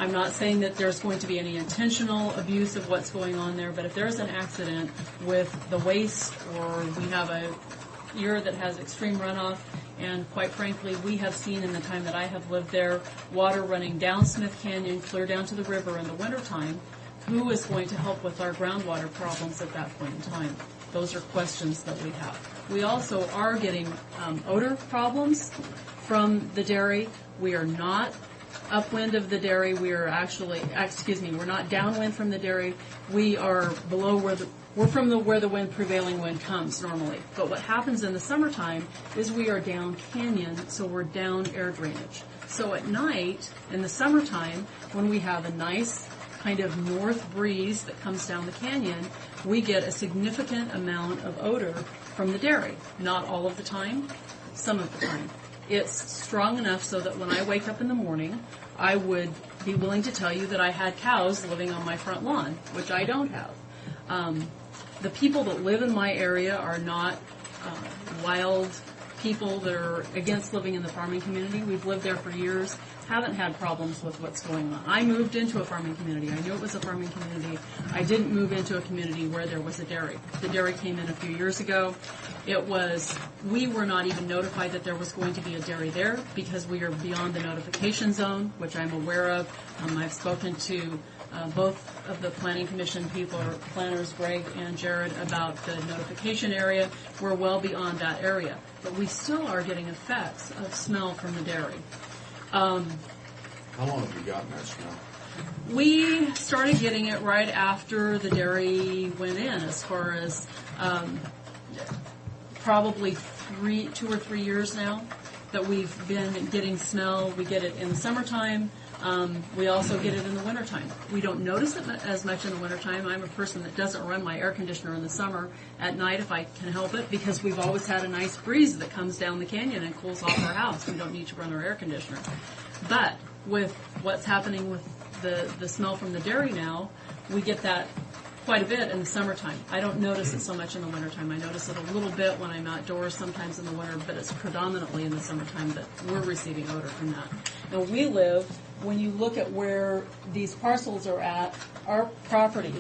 I'm not saying that there's going to be any intentional abuse of what's going on there, but if there's an accident with the waste, or we have a year that has extreme runoff, and quite frankly, we have seen in the time that I have lived there, water running down Smith Canyon, clear down to the river in the wintertime, who is going to help with our groundwater problems at that point in time? Those are questions that we have. We also are getting odor problems from the dairy. We are not upwind of the dairy. We are actually, we're not downwind from the dairy. We are below we're from where the prevailing wind comes normally. But what happens in the summertime is we are down canyon, so we're down air drainage. So at night, in the summertime, when we have a nice kind of north breeze that comes down the canyon, we get a significant amount of odor from the dairy. Not all of the time, some of the time. It's strong enough so that when I wake up in the morning, I would be willing to tell you that I had cows living on my front lawn, which I don't have. The people that live in my area are not wild people that are against living in the farming community. We've lived there for years, haven't had problems with what's going on. I moved into a farming community. I knew it was a farming community. I didn't move into a community where there was a dairy. The dairy came in a few years ago. We were not even notified that there was going to be a dairy there because we are beyond the notification zone, which I'm aware of. I've spoken to both of the planning commission people, or planners, Greg and Jared, about the notification area. We're well beyond that area. But we still are getting effects of smell from the dairy. How long have you gotten that smell? We started getting it right after the dairy went in, as far as probably 2 or 3 years now that we've been getting smell. We get it in the summertime. We also get it in the wintertime. We don't notice it as much in the wintertime. I'm a person that doesn't run my air conditioner in the summer at night if I can help it, because we've always had a nice breeze that comes down the canyon and cools off our house. We don't need to run our air conditioner. But with what's happening with the smell from the dairy now, we get that quite a bit in the summertime. I don't notice it so much in the wintertime. I notice it a little bit when I'm outdoors sometimes in the winter, but it's predominantly in the summertime that we're receiving odor from that. Now we live, when you look at where these parcels are at, our property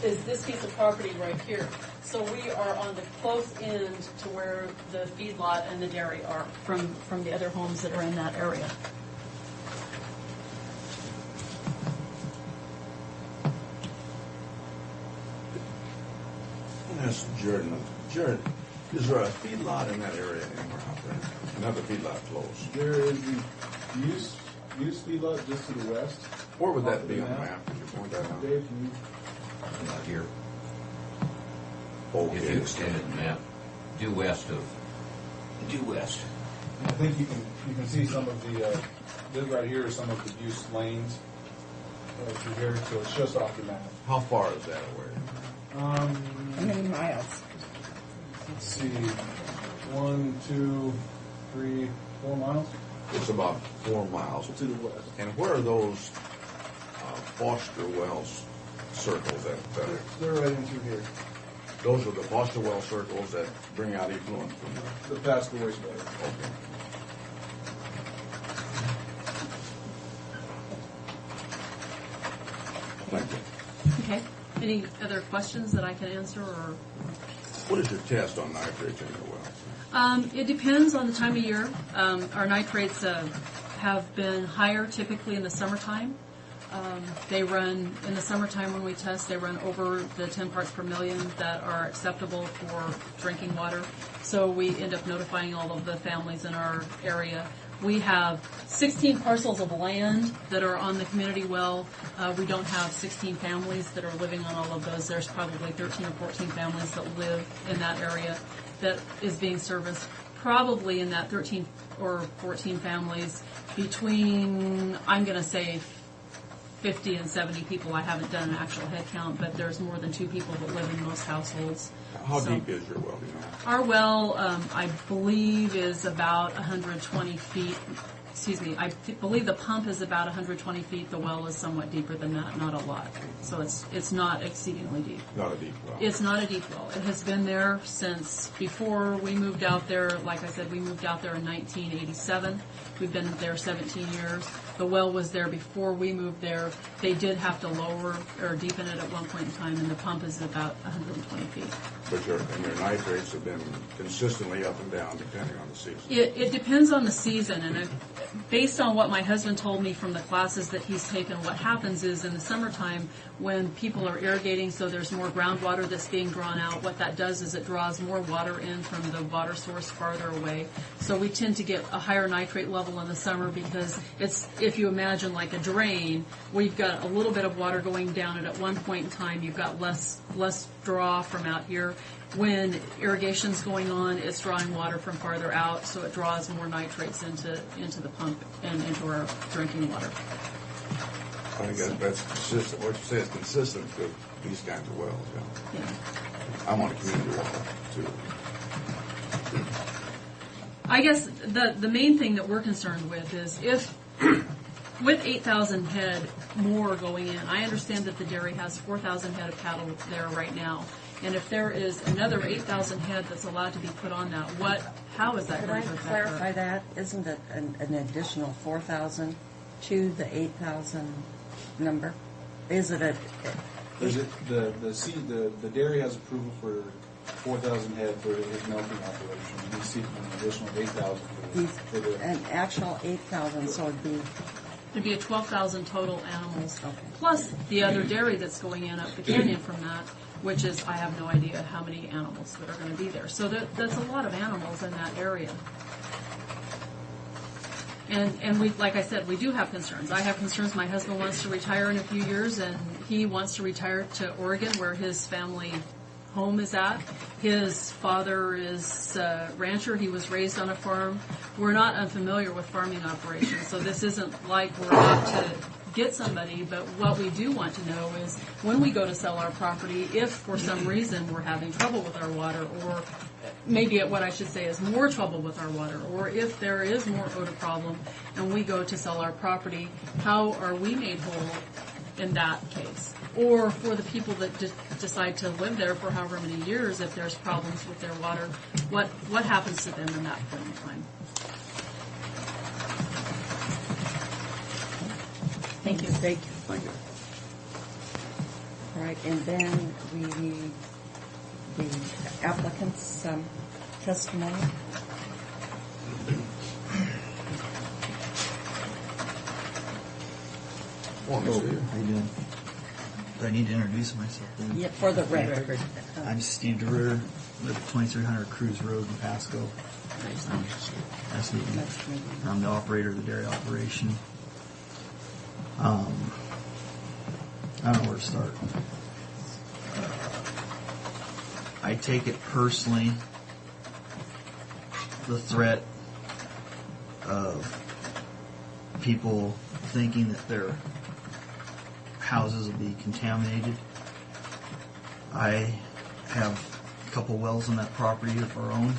is this piece of property right here. So we are on the close end to where the feedlot and the dairy are from the other homes that are in that area. Yes, Jared. Jared, is there a feedlot in that area anywhere out there? Another feedlot close? There is the used feedlot just to the west. Where would that be on the map? Could you point that out? Dave, can you? About here. Okay. If you extended the map due west. I think you can see some of the this right here is some of the used lanes through here, so it's just off the map. How far is that away? How many miles? Let's see, 1, 2, 3, 4 miles. It's about 4 miles to the west. And where are those Foster Wells circles that? They're right in through here. Those are the Foster Well circles that bring out effluent from the past the wastewater. Okay. Thank you. Okay. Any other questions that I can answer, or? What is your test on nitrates in your well? It depends on the time of year. Our nitrates have been higher typically in the summertime. They run, in the summertime when we test, they run over the 10 parts per million that are acceptable for drinking water. So we end up notifying all of the families in our area. We have 16 parcels of land that are on the community well. We don't have 16 families that are living on all of those. There's probably 13 or 14 families that live in that area that is being serviced. Probably in that 13 or 14 families, between, I'm going to say, 50 and 70 people. I haven't done an actual head count, but there's more than 2 people that live in most households. How deep is your well, do you know? Our well, I believe, is about 120 feet. Excuse me, I believe the pump is about 120 feet. The well is somewhat deeper than that, not a lot. So it's not exceedingly deep. Not a deep well. It's not a deep well. It has been there since before we moved out there. Like I said, we moved out there in 1987. We've been there 17 years. The well was there before we moved there. They did have to lower or deepen it at one point in time, and the pump is about 120 feet. But your nitrates have been consistently up and down depending on the season. It depends on the season, and based on what my husband told me from the classes that he's taken, what happens is in the summertime when people are irrigating, so there's more groundwater that's being drawn out, what that does is it draws more water in from the water source farther away. So we tend to get a higher nitrate level in the summer because it's, if you imagine like a drain, we've got a little bit of water going down, and at one point in time you've got less draw from out here. When irrigation's going on, it's drawing water from farther out, so it draws more nitrates into the pump and into our drinking water. I think that's consistent. What you say is consistent with these kinds of wells. Yeah. I'm on a community well too. I guess the main thing that we're concerned with is if with 8,000 head more going in, I understand that the dairy has 4,000 head of cattle there right now. And if there is another 8,000 head that's allowed to be put on that, how is that Could going I to affect clarify her? that? Isn't it an additional 4,000 to the 8,000 number? Is it a... The dairy has approval for 4,000 head for his milking operation. He's seeking an additional 8,000 for the... An actual 8,000, so it'd be... There'd be a 12,000 total animals, Okay. plus the other dairy that's going in up the canyon from that, which is, I have no idea how many animals that are going to be there. So that's a lot of animals in that area. And we, like I said, we do have concerns. I have concerns. My husband wants to retire in a few years, and he wants to retire to Oregon, where his family home is at. His father is a rancher. He was raised on a farm. We're not unfamiliar with farming operations, so this isn't like we're out to get somebody, but what we do want to know is when we go to sell our property, if for some reason we're having trouble with our water, or maybe what I should say is more trouble with our water, or if there is more odor problem and we go to sell our property, how are we made whole in that case? Or for the people that decide to live there for however many years, if there's problems with their water, what happens to them in that point in time? Thank you. Thank you. All right, and then we need the applicant's testimony. Want to see you. How you doing? Do I need to introduce myself then? Yeah, for the record. I'm Steve DeRuiter, live at 2300 Cruise Road in Pasco. Nice to meet you. Nice to meet you. I'm the operator of the dairy operation. I don't know where to start. I take it personally, the threat of people thinking that their houses will be contaminated. I have a couple wells on that property of our own.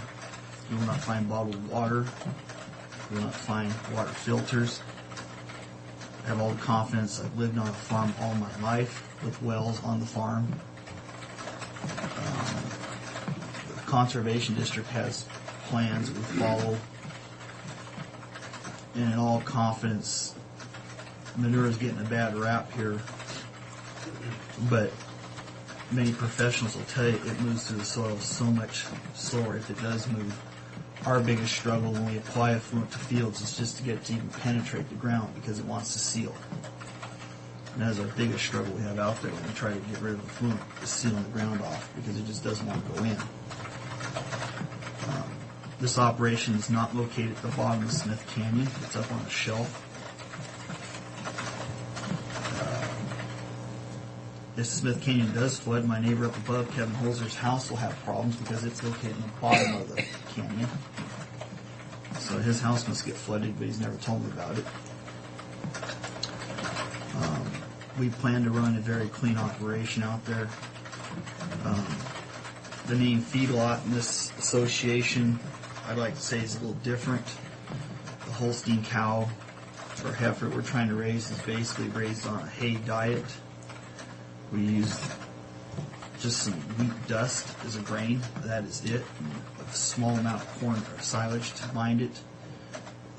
You will not find bottled water. You will not find water filters. I have all the confidence. I've lived on a farm all my life with wells on the farm. The Conservation District has plans we follow. And in all confidence, manure is getting a bad rap here. But many professionals will tell you it moves through the soil so much slower if it does move. Our biggest struggle when we apply effluent to fields is just to get it to even penetrate the ground because it wants to seal. And that's our biggest struggle we have out there when we try to get rid of the fluent, is sealing the ground off because it just doesn't want to go in. This operation is not located at the bottom of Smith Canyon. It's up on a shelf. If Smith Canyon does flood, my neighbor up above, Kevin Holzer's house, will have problems because it's located in the bottom of the canyon. So his house must get flooded, but he's never told me about it. We plan to run a very clean operation out there. The name feedlot in this association, I'd like to say, is a little different. The Holstein cow or heifer we're trying to raise is basically raised on a hay diet. We use just some wheat dust as a grain. That is it. And a small amount of corn or silage to bind it.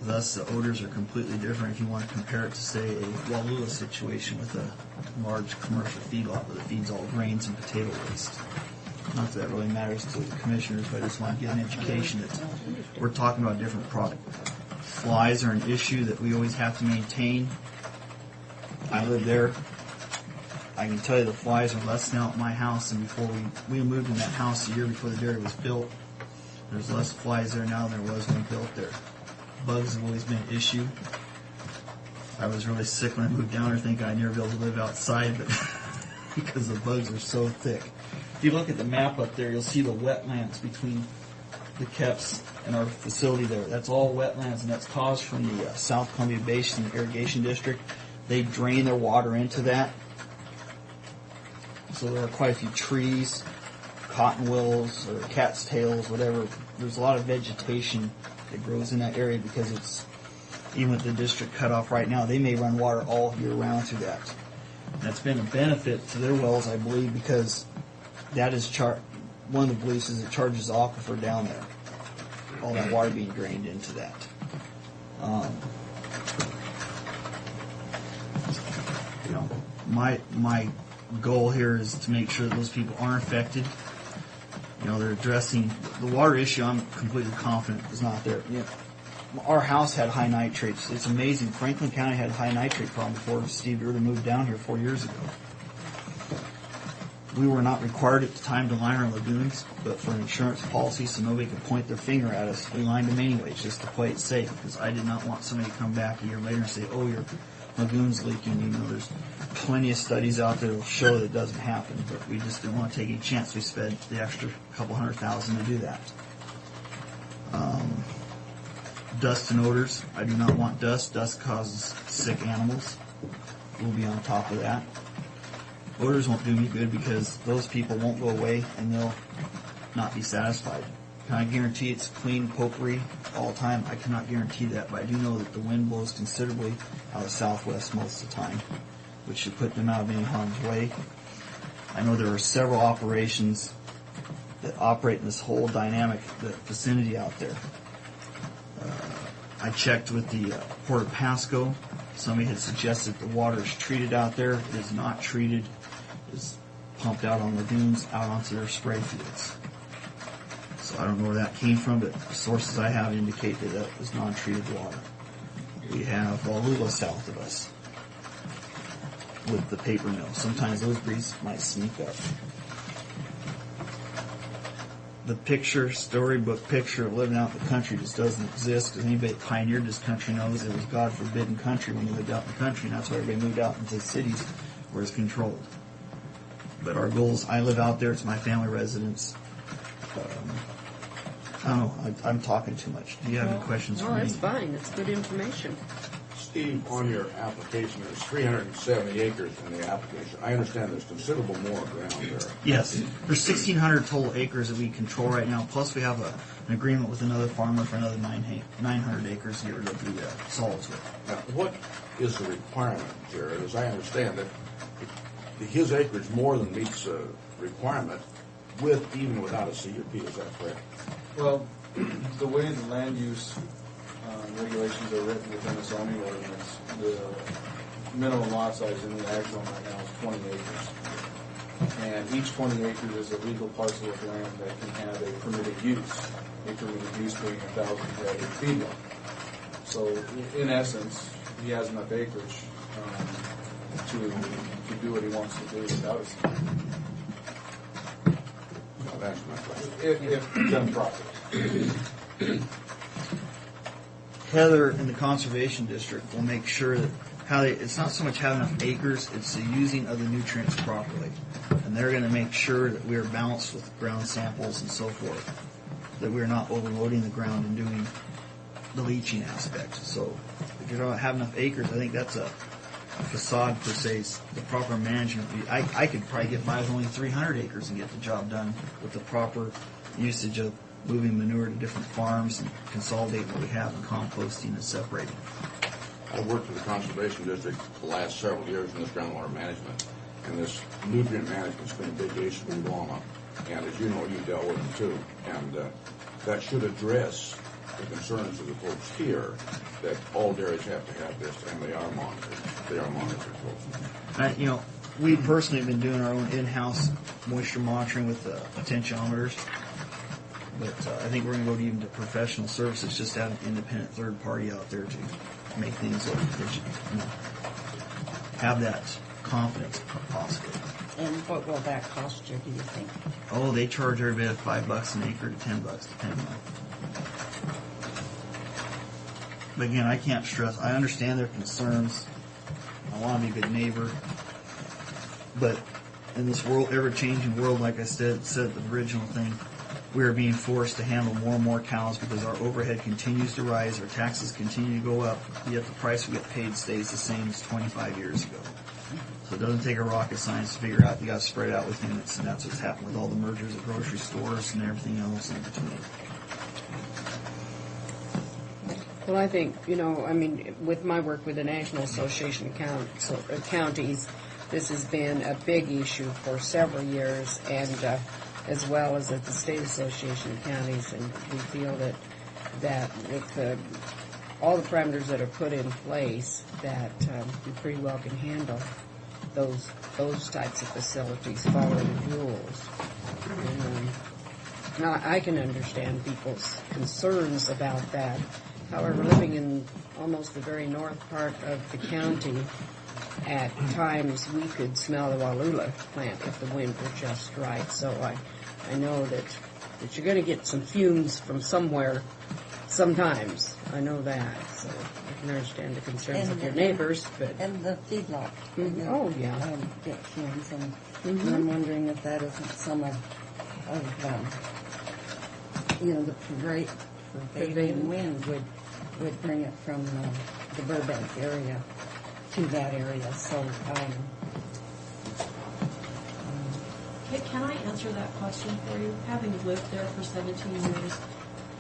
Thus, the odors are completely different if you want to compare it to, say, a Wallula situation with a large commercial feedlot where it feeds all grains and potato waste. Not that really matters to the commissioners, but I just want to get an education that we're talking about a different product. Flies are an issue that we always have to maintain. I live there. I can tell you the flies are less now at my house than before we moved in that house a year before the dairy was built. There's less flies there now than there was when we built there. Bugs have always been an issue. I was really sick when I moved down there thinking I'd never be able to live outside, but because the bugs are so thick. If you look at the map up there, you'll see the wetlands between the KEPS and our facility there. That's all wetlands, and that's caused from the South Columbia Basin Irrigation District. They drain their water into that. So there are quite a few trees, cotton willows, or cat's tails, whatever. There's a lot of vegetation that grows in that area because it's, even with the district cut off right now, they may run water all year round through that. That's been a benefit to their wells, I believe, because that is one of the beliefs is it charges the aquifer down there. All that water being drained into that. My goal here is to make sure that those people aren't affected. They're addressing the water issue. I'm completely confident is not there. Our house had high nitrates. It's amazing. Franklin County had a high nitrate problem before Steve Urda moved down here 4 years ago. We were not required at the time to line our lagoons, but for an insurance policy so nobody could point their finger at us, we lined them anyways just to play it safe, because I did not want somebody to come back a year later and say, oh, your lagoon's leaking. There's plenty of studies out there that will show that it doesn't happen, but we just didn't want to take any chance. We spent the extra couple $100,000 to do that. Dust and odors. I do not want dust. Dust causes sick animals. We'll be on top of that. Odors won't do me good because those people won't go away and they'll not be satisfied. Can I guarantee it's clean potpourri all the time? I cannot guarantee that, but I do know that the wind blows considerably out of southwest most of the time, which should put them out of any harm's way. I know there are several operations that operate in this whole dynamic vicinity out there. I checked with the Port of Pasco. Somebody had suggested the water is treated out there. It is not treated. It's pumped out on lagoons, out onto their spray fields. So I don't know where that came from, but the sources I have indicate that that was non-treated water. We have Wallula south of us with the paper mill. Sometimes those breeds might sneak up. The storybook picture of living out in the country just doesn't exist, because anybody that pioneered this country knows it was God-forbidden country when you lived out in the country, and that's why everybody moved out into cities where it's controlled. But our goals, I live out there, it's my family residence. I don't know, I'm talking too much. Do you have any questions for me? No, that's fine. It's good information. Steve, on your application, there's 370 acres in the application. I understand there's considerable more ground there. Yes. There's 1,600 total acres that we control right now, plus we have an agreement with another farmer for another 900 acres here that we solids with. Now, what is the requirement, Jared? As I understand it, his acreage more than meets the requirement even without a CUP. Is that correct? Well, the way the land use regulations are written within the zoning ordinance, the minimum lot size in the ag zone right now is 20 acres. And each 20 acres is a legal parcel of land that can have a permitted use. A permitted use being 1,000 head feedlot. So in essence, he has enough acreage to do what he wants to do without us. Now, that's my question. If done properly. Heather in the conservation district will make sure that it's not so much having enough acres, it's the using of the nutrients properly. And they're going to make sure that we are balanced with ground samples and so forth, that we're not overloading the ground and doing the leaching aspect. So if you don't have enough acres, I think that's a facade per se, the proper management. I could probably get by with only 300 acres and get the job done with the proper usage of moving manure to different farms and consolidating what we have and composting and separating. I've worked with the conservation district the last several years in this groundwater management, and this nutrient management's been a big issue in Guam. And as you know, you dealt with them too. And that should address the concerns of the folks here that all dairies have to have this, and they are monitored. They are monitored closely. We personally have been doing our own in-house moisture monitoring with potentiometers. But I think we're going to go even to professional services, just to have an independent third party out there to make things look efficient. Have that confidence possible. And what will that cost you, do you think? Oh, they charge every bit of $5 an acre to $10, depending on. But again, I can't stress. I understand their concerns. I want to be a good neighbor. But in this world, ever-changing world, like I said at the original thing, we are being forced to handle more and more cows because our overhead continues to rise, our taxes continue to go up, yet the price we get paid stays the same as 25 years ago. So it doesn't take a rocket science to figure out you got to spread it out with units, and that's what's happened with all the mergers of grocery stores and everything else in between. Well, I think, with my work with the National Association of Counties, this has been a big issue for several years, and as well as at the State Association of Counties, and we feel that with all the parameters that are put in place, that we pretty well can handle those types of facilities following the rules. And, now, I can understand people's concerns about that. However, living in almost the very north part of the county, at times we could smell the Wallula plant if the wind were just right. So I know that you're going to get some fumes from somewhere sometimes. I know that. So I can understand the concerns of your neighbors. And the feedlot. Mm-hmm. Oh, yeah. Get fumes, and I'm wondering if that isn't some of the pervading wind would bring it from the Burbank area to that area. So, Can I answer that question for you? Having lived there for 17 years,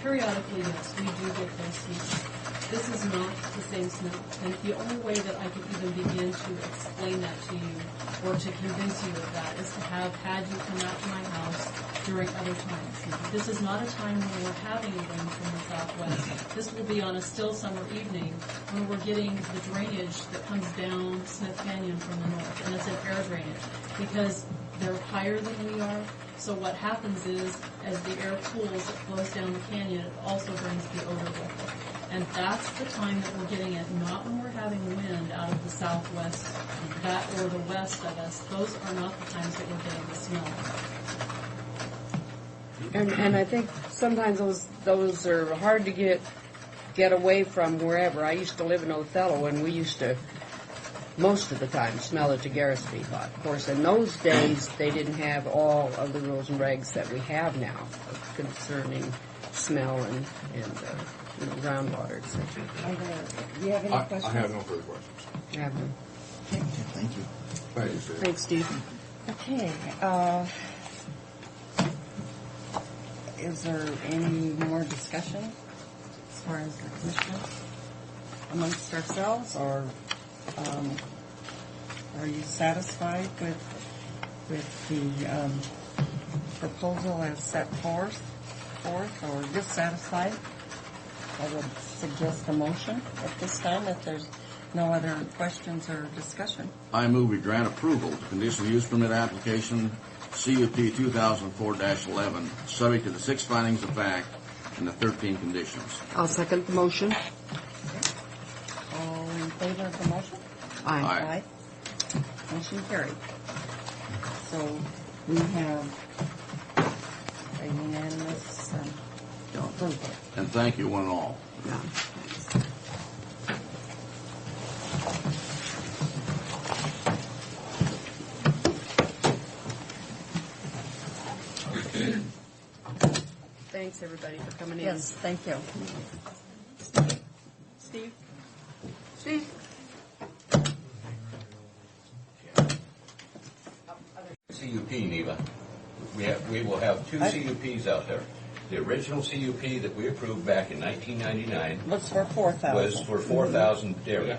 periodically, yes, we do get those heats. This is not the same smell. And the only way that I could even begin to explain that to you or to convince you of that is to have had you come out to my house during other times. This is not a time when we're having wind from the southwest. This will be on a still summer evening when we're getting the drainage that comes down Smith Canyon from the north. And it's an air drainage because they're higher than we are. So what happens is, as the air cools, it flows down the canyon. It also brings the odor with it. And that's the time that we're getting it, not when we're having wind out of the southwest or the west of us. Those are not the times that we're getting the smell. And I think sometimes those are hard to get away from wherever. I used to live in Othello, and we used to, most of the time, smell the Tigueras feedlot. Of course, in those days, they didn't have all of the rules and regs that we have now concerning smell and groundwater, etc. Do you have any questions? I have no further questions. I have none. Thank you. Thank you, Steve. Thanks, Steve. Okay. Is there any more discussion as far as the commissioners amongst ourselves, or are you satisfied with the proposal as set forth, or dissatisfied? I would suggest a motion at this time if there's no other questions or discussion. I move we grant approval to conditional use permit application CUP 2004-11, subject to the 6 findings of fact and the 13 conditions. I'll second the motion. All in favor of the motion? Aye. Motion carried. So we have a unanimous approval. And thank you one and all. Yeah. Thanks, everybody, for coming in. Yes, thank you. Steve? Steve? CUP, Neva. We will have two CUPs out there. The original CUP that we approved back in 1999 Looks for 4,000. was for 4,000 dairy.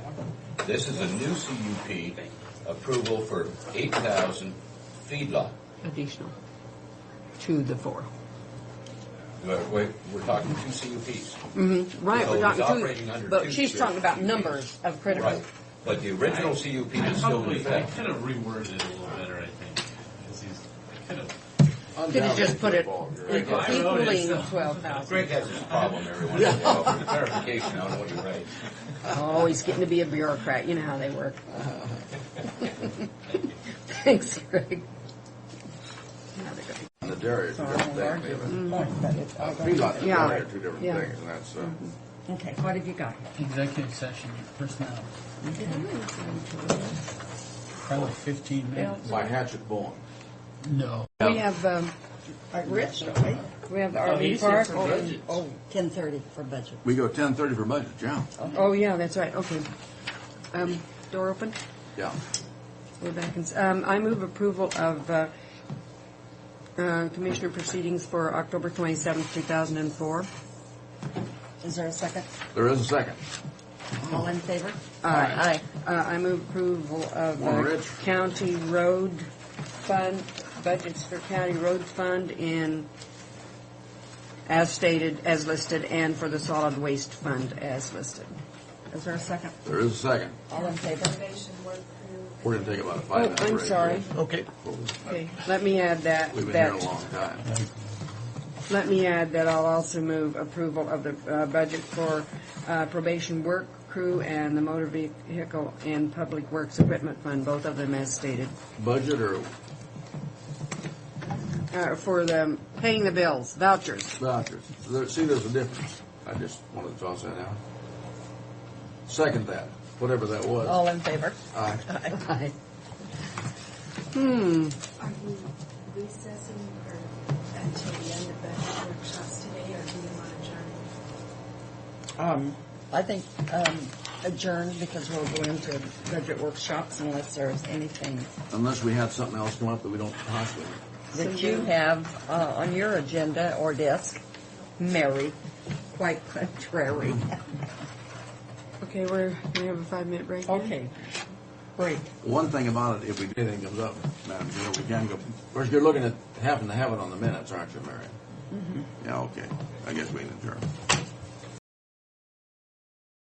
This is a new CUP approval for 8,000 feedlot. Additional to the 4. We're talking two CUPs. Mm-hmm. Right, So we're he's talking operating two, under but two she's CUPs. talking about numbers of critical. Right. But the original CUP I is still in probably effect. could have reworded it a little better, I think. Because I could have. Could have just put it Greg, equaling 12,000. Greg has this problem every once in a while. For clarification, I don't know what he writes. Oh, he's getting to be a bureaucrat. You know how they work. Thanks, Greg. And the dairy is a different thing. maybe. Point, but it's all going Feedlot and Yeah. dairy are two different Yeah. things, and that's, Okay, what have you got? Executive session, personnel. Probably 15 minutes. by Hatchet Bowen. No. We have, Rich, don't we? we have the Oh, RV he's here park. for budgets. Oh, 10:30 for budget. We go 10:30 for budget, yeah. Oh, yeah, that's right. Okay. Door open? Yeah. We're back in, I move approval of Commissioner proceedings for October 27th, 2004. Is there a second? There is a second. All in favor? Aye. I move approval of Morning, Rich. county road fund, budgets for county road fund as stated, as listed, and for the solid waste fund as listed. Is there a second? There is a second. All in favor? We're going to take about a Oh, 5-minute break. I'm sorry. Okay. Okay, let me add that. We've been that- here a long time. Let me add that I'll also move approval of the budget for probation work crew and the motor vehicle and public works equipment fund, both of them as stated. Budget or For the paying the bills, vouchers. vouchers? See, there's a difference. I just wanted to toss that out. Second that, whatever that was. All in favor? Aye. Aye. Are you recessing until the end of budget workshops today, or do you want to adjourn? I think adjourn because we'll go into budget workshops unless there's anything Unless we had something else come up that we don't possibly. that you have on your agenda or desk. Mary, quite contrary. Okay, we're going to have a 5-minute break. Okay, break. One thing about it, if anything comes up, Madam Chair, we can go. Of course, you're looking at having to have it on the minutes, aren't you, Mary? Mm-hmm. Yeah, okay. I guess we can adjourn.